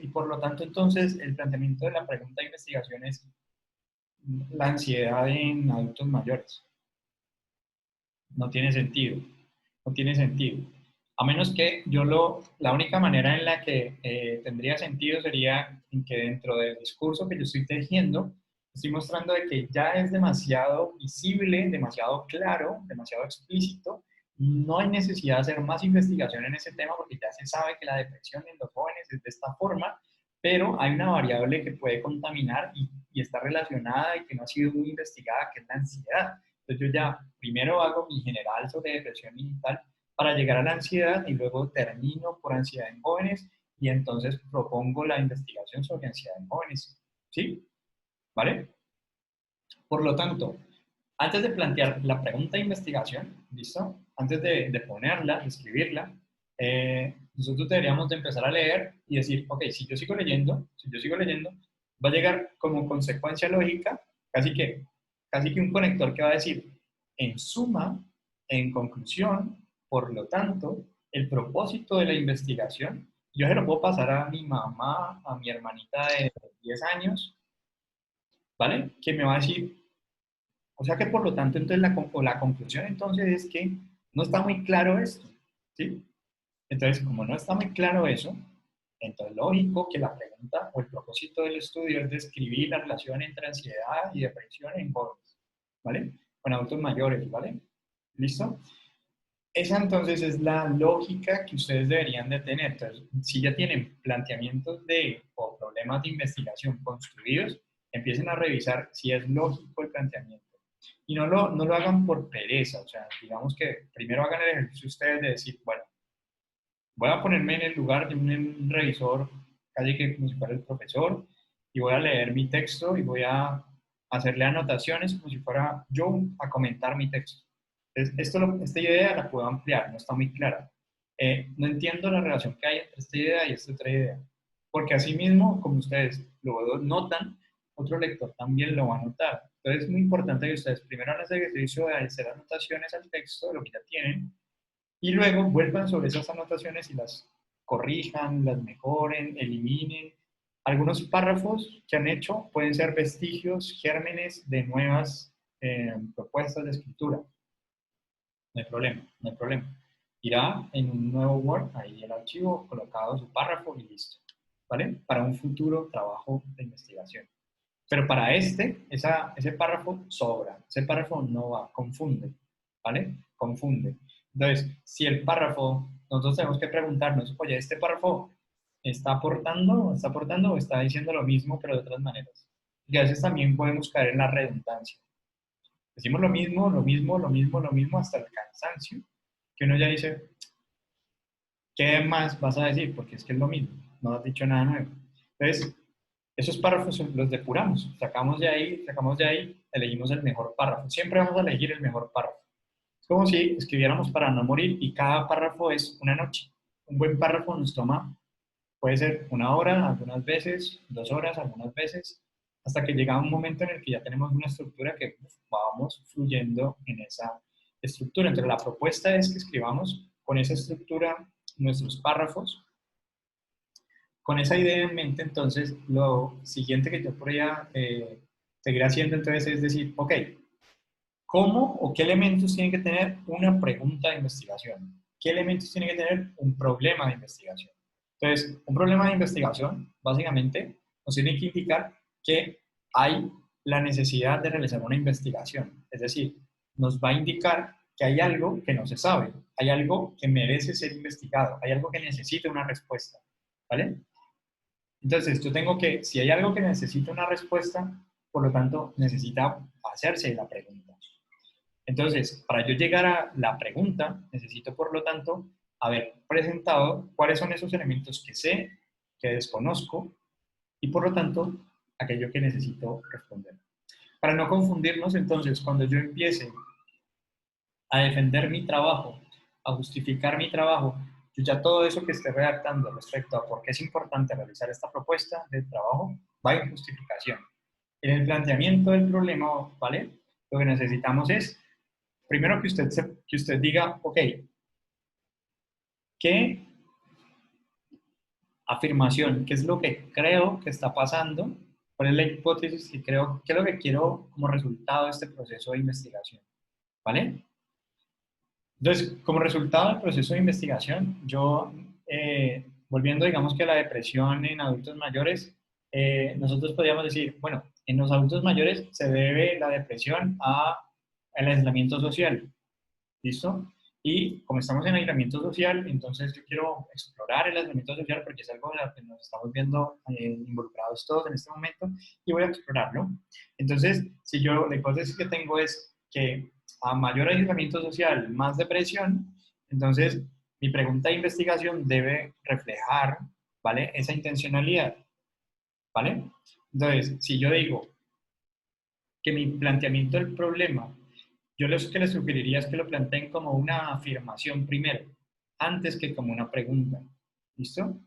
y por lo tanto, entonces, el planteamiento de la pregunta de investigación es la ansiedad en adultos mayores. No tiene sentido, no tiene sentido. A menos que la única manera en la que tendría sentido sería en que dentro del discurso que yo estoy tejiendo, estoy mostrando de que ya es demasiado visible, demasiado claro, demasiado explícito. No hay necesidad de hacer más investigación en ese tema porque ya se sabe que la depresión en los jóvenes es de esta forma, pero hay una variable que puede contaminar y está relacionada y que no ha sido muy investigada, que es la ansiedad. Entonces yo ya primero hago mi general sobre depresión y tal para llegar a la ansiedad y luego termino por ansiedad en jóvenes y entonces propongo la investigación sobre ansiedad en jóvenes. ¿Sí? ¿Vale? Por lo tanto, antes de plantear la pregunta de investigación, ¿listo? Antes de ponerla, de escribirla, nosotros deberíamos de empezar a leer y decir, ok, si yo sigo leyendo, va a llegar como consecuencia lógica casi que un conector que va a decir, en suma, en conclusión, por lo tanto, el propósito de la investigación, yo se lo puedo pasar a mi mamá, a mi hermanita de 10 años, ¿vale? Que me va a decir, o sea que por lo tanto, entonces la conclusión entonces es que no está muy claro esto, ¿sí? Entonces, como no está muy claro eso, entonces lógico que la pregunta o el propósito del estudio es describir la relación entre ansiedad y depresión en jóvenes, ¿vale? Con adultos mayores, ¿vale? ¿Listo? Esa entonces es la lógica que ustedes deberían de tener. Entonces, si ya tienen planteamientos o problemas de investigación construidos, empiecen a revisar si es lógico el planteamiento. Y no lo hagan por pereza, o sea, digamos que primero hagan el ejercicio ustedes de decir, bueno, voy a ponerme en el lugar de un revisor, casi que como si fuera el profesor, y voy a leer mi texto y voy a hacerle anotaciones como si fuera yo a comentar mi texto. Entonces, esta idea la puedo ampliar, no está muy clara. No entiendo la relación que hay entre esta idea y esta otra idea, porque así mismo, como ustedes lo notan, otro lector también lo va a notar. Entonces es muy importante que ustedes primero hagan ese ejercicio de hacer anotaciones al texto, de lo que ya tienen, y luego vuelvan sobre esas anotaciones y las corrijan, las mejoren, eliminen. Algunos párrafos que han hecho pueden ser vestigios, gérmenes de nuevas propuestas de escritura. No hay problema, no hay problema. Irá en un nuevo Word, ahí el archivo, colocado su párrafo y listo. ¿Vale? Para un futuro trabajo de investigación. Pero para ese párrafo sobra. Ese párrafo no va, confunde. ¿Vale? Confunde. Entonces, si el párrafo, nosotros tenemos que preguntarnos, oye, ¿este párrafo está aportando o está diciendo lo mismo, pero de otras maneras? Y a veces también podemos caer en la redundancia. Decimos lo mismo hasta el cansancio, que uno ya dice, ¿qué más vas a decir? Porque es que es lo mismo, no has dicho nada nuevo. Entonces, esos párrafos los depuramos, sacamos de ahí, elegimos el mejor párrafo. Siempre vamos a elegir el mejor párrafo. Es como si escribiéramos para no morir y cada párrafo es una noche. Un buen párrafo nos toma, puede ser 1 hora, algunas veces, 2 horas, algunas veces, hasta que llega un momento en el que ya tenemos una estructura que vamos fluyendo en esa estructura. Entonces, la propuesta es que escribamos con esa estructura nuestros párrafos. Con esa idea en mente, entonces, lo siguiente que yo podría seguir haciendo, entonces, es decir, ok, ¿cómo o qué elementos tiene que tener una pregunta de investigación? ¿Qué elementos tiene que tener un problema de investigación? Entonces, un problema de investigación, básicamente, nos tiene que indicar que hay la necesidad de realizar una investigación. Es decir, nos va a indicar que hay algo que no se sabe, hay algo que merece ser investigado, hay algo que necesita una respuesta, ¿vale? Entonces, yo tengo que, si hay algo que necesita una respuesta, por lo tanto, necesita hacerse la pregunta. Entonces, para yo llegar a la pregunta, necesito, por lo tanto, haber presentado cuáles son esos elementos que sé, que desconozco, y por lo tanto, aquello que necesito responder. Para no confundirnos, entonces, cuando yo empiece a defender mi trabajo a justificar mi trabajo, yo ya todo eso que esté redactando respecto a por qué es importante realizar esta propuesta de trabajo va en justificación. En el planteamiento del problema, ¿vale? Lo que necesitamos es, primero que usted diga, ok, ¿qué afirmación, qué es lo que creo que está pasando? ¿Cuál es la hipótesis que creo, qué es lo que quiero como resultado de este proceso de investigación? ¿Vale? Entonces, como resultado del proceso de investigación, yo, volviendo, digamos que a la depresión en adultos mayores, nosotros podríamos decir, bueno, en los adultos mayores se debe la depresión al aislamiento social, ¿listo? Y como estamos en aislamiento social, entonces yo quiero explorar el aislamiento social porque es algo en lo que nos estamos viendo involucrados todos en este momento y voy a explorarlo. Entonces, si yo, la hipótesis que tengo es que a mayor aislamiento social, más depresión, entonces mi pregunta de investigación debe reflejar, ¿vale? Esa intencionalidad, ¿vale? Entonces, si yo digo que mi planteamiento del problema, yo lo que les sugeriría es que lo planteen como una afirmación primero, antes que como una pregunta. ¿Listo?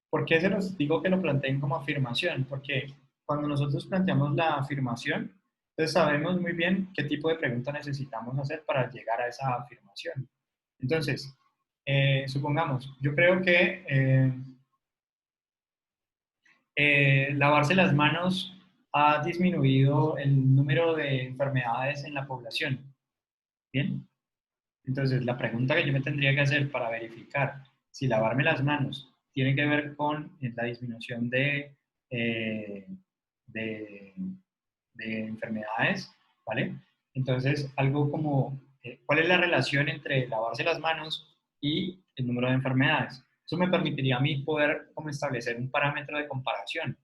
¿Por qué se los digo que lo planteen como afirmación? Porque cuando nosotros planteamos la afirmación, entonces sabemos muy bien qué tipo de pregunta necesitamos hacer para llegar a esa afirmación. Entonces, supongamos, yo creo que lavarse las manos ha disminuido el número de enfermedades en la población. ¿Bien? Entonces, la pregunta que yo me tendría que hacer para verificar si lavarme las manos tiene que ver con la disminución eh, de, de enfermedades, ¿vale? Entonces, algo como, ¿cuál es la relación entre lavarse las manos y el número de enfermedades? Eso me permitiría a mí poder como establecer un parámetro de comparación.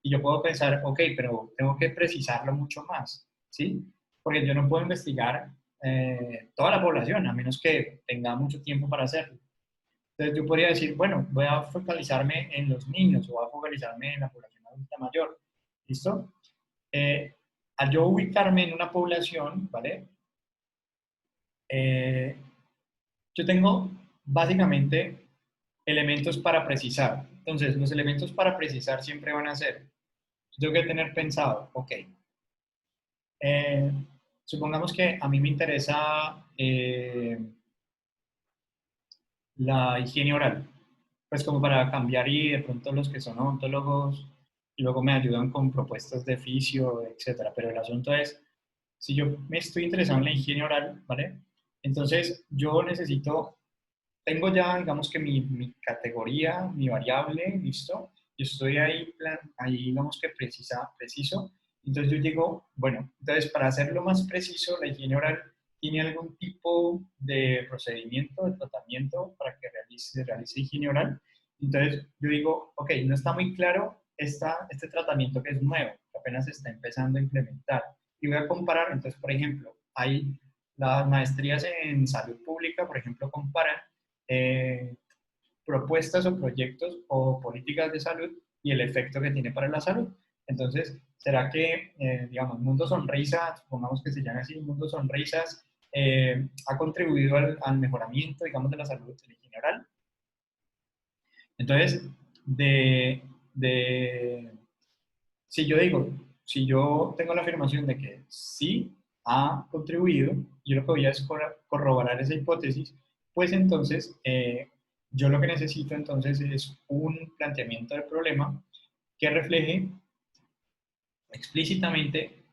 Y yo puedo pensar, ok, pero tengo que precisarlo mucho más, ¿sí? Porque yo no puedo investigar toda la población, a menos que tenga mucho tiempo para hacerlo. Entonces yo podría decir, bueno, voy a focalizarme en los niños o voy a focalizarme en la población adulta mayor. ¿Listo? Al yo ubicarme en una población, ¿vale? Eh, yo tengo básicamente elementos para precisar. Entonces, los elementos para precisar siempre van a ser, yo tengo que tener pensado, ok, supongamos que a mí me interesa la higiene oral, pues como para cambiar y de pronto los que son odontólogos luego me ayudan con propuestas de fisio, etcétera. Pero el asunto es, si yo me estoy interesado en la higiene oral, ¿vale? Entonces yo necesito, tengo ya, digamos que mi categoría, mi variable, listo. Yo estoy ahí, ahí digamos que preciso. Entonces yo digo, bueno, entonces para hacerlo más preciso, la higiene oral tiene algún tipo de procedimiento, de tratamiento para que realice higiene oral. Entonces yo digo, ok, no está muy claro este tratamiento que es nuevo, que apenas se está empezando a implementar. Y voy a comparar, entonces, por ejemplo, hay las maestrías en salud pública, por ejemplo, comparan eh, propuestas o proyectos o políticas de salud y el efecto que tiene para la salud. Entonces, ¿será que, digamos, Mundo Sonrisa, supongamos que se llame así, Mundo Sonrisas, ha contribuido al mejoramiento, digamos, de la salud en general? Entonces, si yo digo, si yo tengo la afirmación de que sí ha contribuido, yo lo que voy a es corroborar esa hipótesis, pues entonces yo lo que necesito entonces es un planteamiento del problema que refleje explícitamente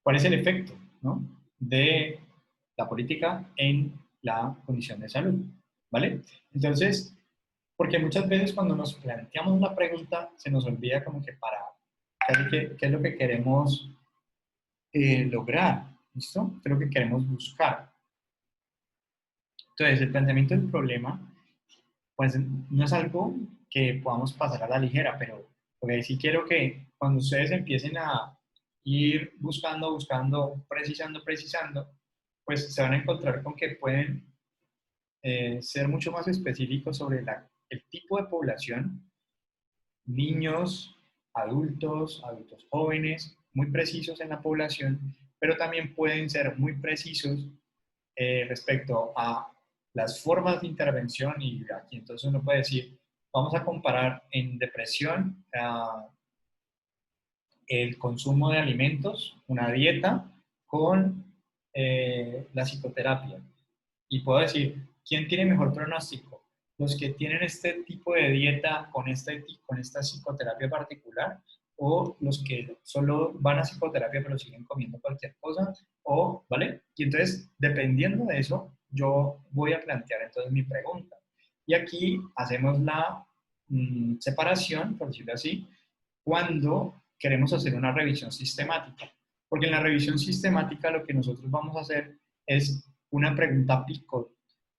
cuál es el efecto, ¿no?, de la política en la condición de salud, ¿vale? Entonces, porque muchas veces cuando nos planteamos una pregunta se nos olvida como que para qué es lo que queremos lograr, ¿listo? ¿Qué es lo que queremos buscar? Entonces, el planteamiento del problema, pues no es algo que podamos pasar a la ligera, pero porque sí quiero que cuando ustedes empiecen a ir buscando, precisando, pues se van a encontrar con que pueden ser mucho más específicos sobre el tipo de población, niños, adultos jóvenes, muy precisos en la población, pero también pueden ser muy precisos respecto a las formas de intervención, y aquí entonces uno puede decir, vamos a comparar en depresión el consumo de alimentos, una dieta, con la psicoterapia. Y puedo decir, ¿quién tiene mejor pronóstico? ¿Los que tienen este tipo de dieta con esta psicoterapia particular? ¿O los que solo van a psicoterapia pero siguen comiendo cualquier cosa? ¿O, vale? Y entonces, dependiendo de eso, yo voy a plantear entonces mi pregunta. Y aquí hacemos la separación, por decirlo así, cuando queremos hacer una revisión sistemática. Porque en la revisión sistemática lo que nosotros vamos a hacer es una pregunta PICOT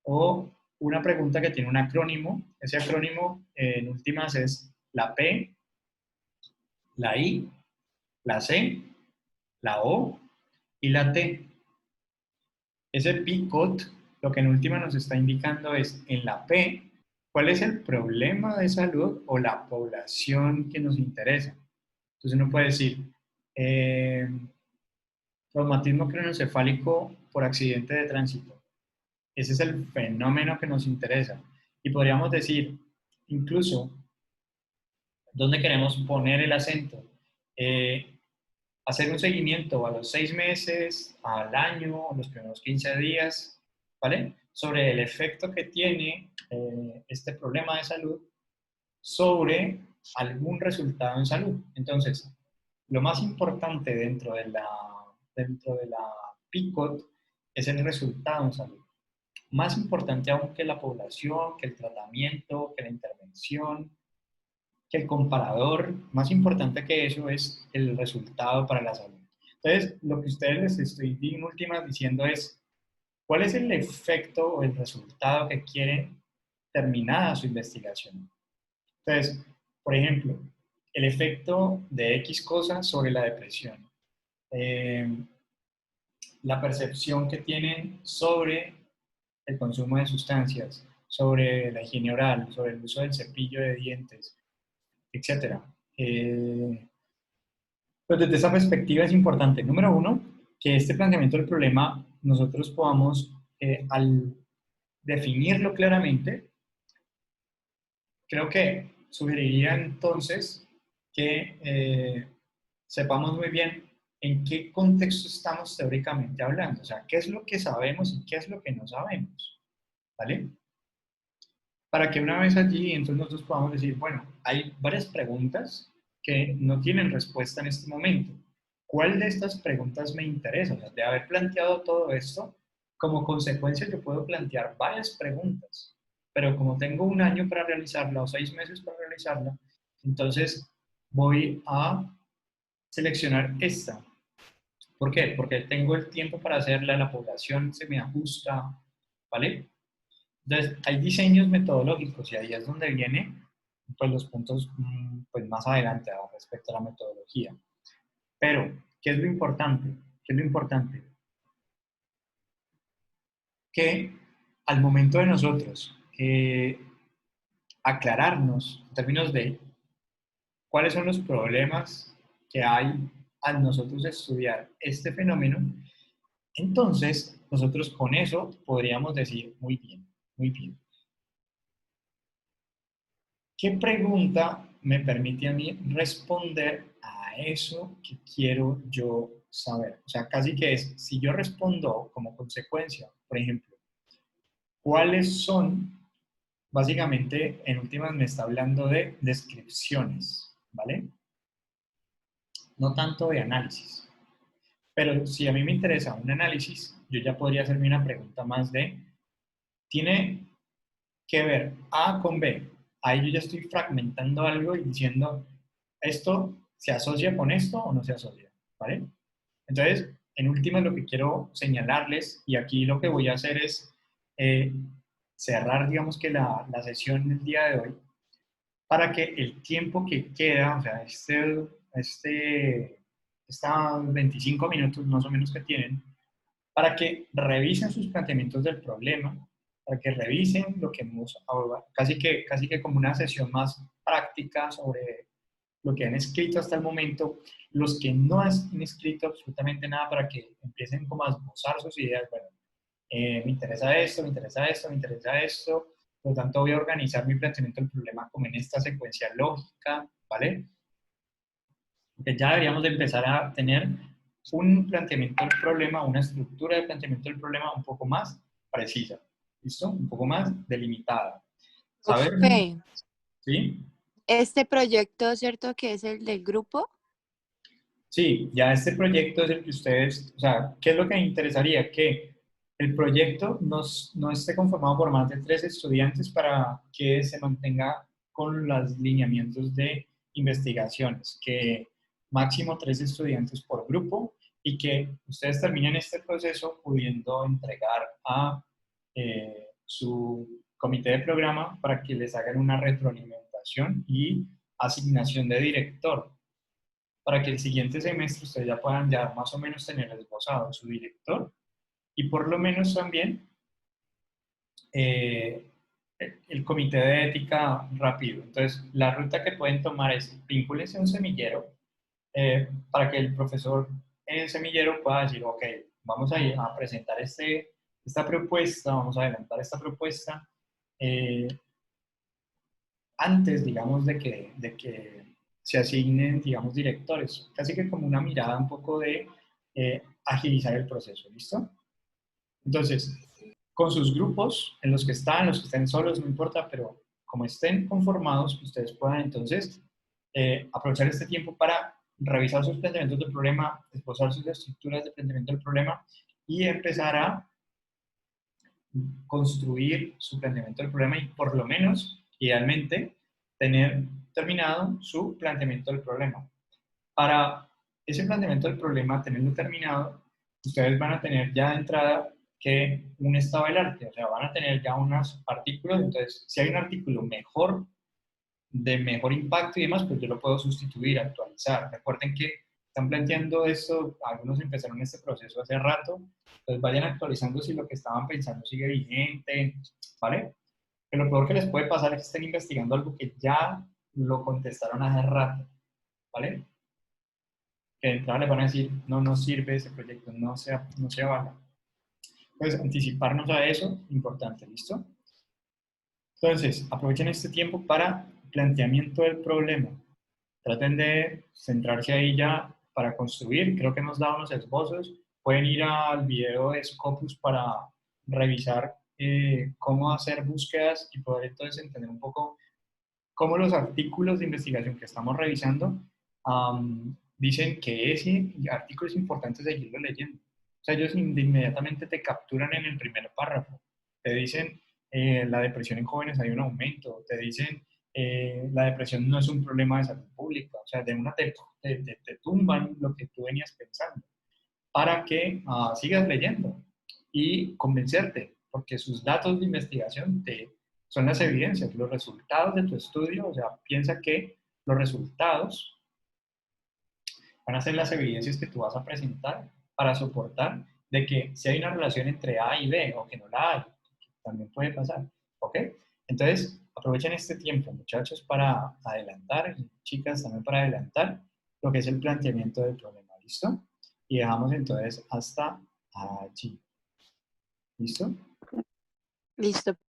o una pregunta que tiene un acrónimo. Ese acrónimo en últimas es la P, la I, la C, la O y la T. Ese PICOT lo que en última nos está indicando es en la P cuál es el problema de salud o la población que nos interesa. Entonces uno puede decir, traumatismo craneoencefálico por accidente de tránsito. Ese es el fenómeno que nos interesa. Y podríamos decir, incluso, ¿dónde queremos poner el acento? Hacer un seguimiento a los 6 meses, al año, a los primeros 15 días, ¿vale? Sobre el efecto que tiene este problema de salud sobre algún resultado en salud. Entonces, lo más importante dentro de la PICOT es el resultado en salud. Más importante aún que la población, que el tratamiento, que la intervención, que el comparador, más importante que eso es el resultado para la salud. Entonces, lo que ustedes les estoy en últimas diciendo es, ¿cuál es el efecto o el resultado que quieren terminada su investigación? Entonces, por ejemplo, el efecto de X cosa sobre la depresión. La percepción que tienen sobre el consumo de sustancias, sobre la higiene oral, sobre el uso del cepillo de dientes, etc. Pues desde esa perspectiva es importante, número uno, que este planteamiento del problema nosotros podamos, al definirlo claramente, creo que sugeriría entonces que sepamos muy bien en qué contexto estamos teóricamente hablando, o sea, qué es lo que sabemos y qué es lo que no sabemos, ¿vale? Para que una vez allí, entonces nosotros podamos decir, bueno, hay varias preguntas que no tienen respuesta en este momento. ¿Cuál de estas preguntas me interesa? O sea, de haber planteado todo esto, como consecuencia yo puedo plantear varias preguntas, pero como tengo un año para realizarla o 6 meses para realizarla, entonces voy a seleccionar esta. ¿Por qué? Porque tengo el tiempo para hacerla, la población se me ajusta, ¿vale? Entonces, hay diseños metodológicos y ahí es donde vienen pues, los puntos pues, más adelante respecto a la metodología. Pero, ¿qué es lo importante? ¿Qué es lo importante? Que al momento de nosotros aclararnos en términos de cuáles son los problemas que hay al nosotros estudiar este fenómeno, entonces nosotros con eso podríamos decir muy bien, muy bien. ¿Qué pregunta me permite a mí responder a eso que quiero yo saber? O sea, casi que es, si yo respondo como consecuencia, por ejemplo, ¿cuáles son? Básicamente, en últimas me está hablando de descripciones, ¿vale? No tanto de análisis. Pero si a mí me interesa un análisis, yo ya podría hacerme una pregunta más de, ¿tiene que ver A con B? Ahí yo ya estoy fragmentando algo y diciendo, ¿esto se asocia con esto o no se asocia? ¿Vale? Entonces, en última lo que quiero señalarles, y aquí lo que voy a hacer es cerrar, digamos que la sesión del día de hoy, para que el tiempo que queda, o sea, estos 25 minutos más o menos que tienen, para que revisen sus planteamientos del problema, para que revisen lo que hemos hablado, casi que como una sesión más práctica sobre lo que han escrito hasta el momento, los que no han escrito absolutamente nada para que empiecen como a esbozar sus ideas, bueno, me interesa esto, me interesa esto, me interesa esto, por lo tanto voy a organizar mi planteamiento del problema como en esta secuencia lógica, ¿vale? Porque ya deberíamos de empezar a tener un planteamiento del problema, una estructura de planteamiento del problema un poco más precisa, ¿listo? Un poco más delimitada. ¿Saber? Profe, ¿Sí? este proyecto, ¿cierto que es el del grupo? Sí, ya este proyecto es el que ustedes, o sea, ¿qué es lo que me interesaría? Que el proyecto no esté conformado por más de 3 estudiantes para que se mantenga con los lineamientos de investigaciones, que máximo 3 estudiantes por grupo y que ustedes terminen este proceso pudiendo entregar a su comité de programa para que les hagan una retroalimentación y asignación de director para que el siguiente semestre ustedes ya puedan ya más o menos tener esbozado su director y por lo menos también eh, el comité de ética rápido. Entonces, la ruta que pueden tomar es vínculense a un semillero para que el profesor en el semillero pueda decir, ok, vamos a ir a presentar esta propuesta, vamos a adelantar esta propuesta antes, digamos, de que se asignen, digamos, directores. Casi que como una mirada un poco de agilizar el proceso, ¿listo? Entonces, con sus grupos, en los que estén solos, no importa, pero como estén conformados, ustedes puedan entonces aprovechar este tiempo para revisar sus planteamientos del problema, esbozar sus estructuras de planteamiento del problema y empezar a construir su planteamiento del problema y por lo menos, idealmente, tener terminado su planteamiento del problema. Para ese planteamiento del problema, tenerlo terminado, ustedes van a tener ya de entrada que un estado del arte, o sea, van a tener ya unos artículos, entonces, si hay un artículo mejor, de mejor impacto y demás, pues yo lo puedo sustituir, actualizar. Recuerden que están planteando esto, algunos empezaron este proceso hace rato, entonces vayan actualizando si lo que estaban pensando sigue vigente, ¿vale? Que lo peor que les puede pasar es que estén investigando algo que ya lo contestaron hace rato, ¿vale? Que de entrada les van a decir, no nos sirve ese proyecto, no se avala. Entonces, anticiparnos a eso, importante, ¿listo? Entonces, aprovechen este tiempo para planteamiento del problema. Traten de centrarse ahí ya para construir. Creo que hemos dado unos esbozos. Pueden ir al video de Scopus para revisar cómo hacer búsquedas y poder entonces entender un poco cómo los artículos de investigación que estamos revisando dicen que ese artículo es importante seguirlo leyendo. O sea, ellos inmediatamente te capturan en el primer párrafo. Te dicen, la depresión en jóvenes hay un aumento. Te dicen, la depresión no es un problema de salud pública. O sea, de una te tumban lo que tú venías pensando para que sigas leyendo y convencerte, porque sus datos de investigación son las evidencias, los resultados de tu estudio. O sea, piensa que los resultados van a ser las evidencias que tú vas a presentar para soportar de que si hay una relación entre A y B o que no la hay, también puede pasar, ¿ok? Entonces, aprovechen este tiempo, muchachos, para adelantar, y chicas también para adelantar lo que es el planteamiento del problema, ¿listo? Y dejamos entonces hasta allí, ¿listo? Listo.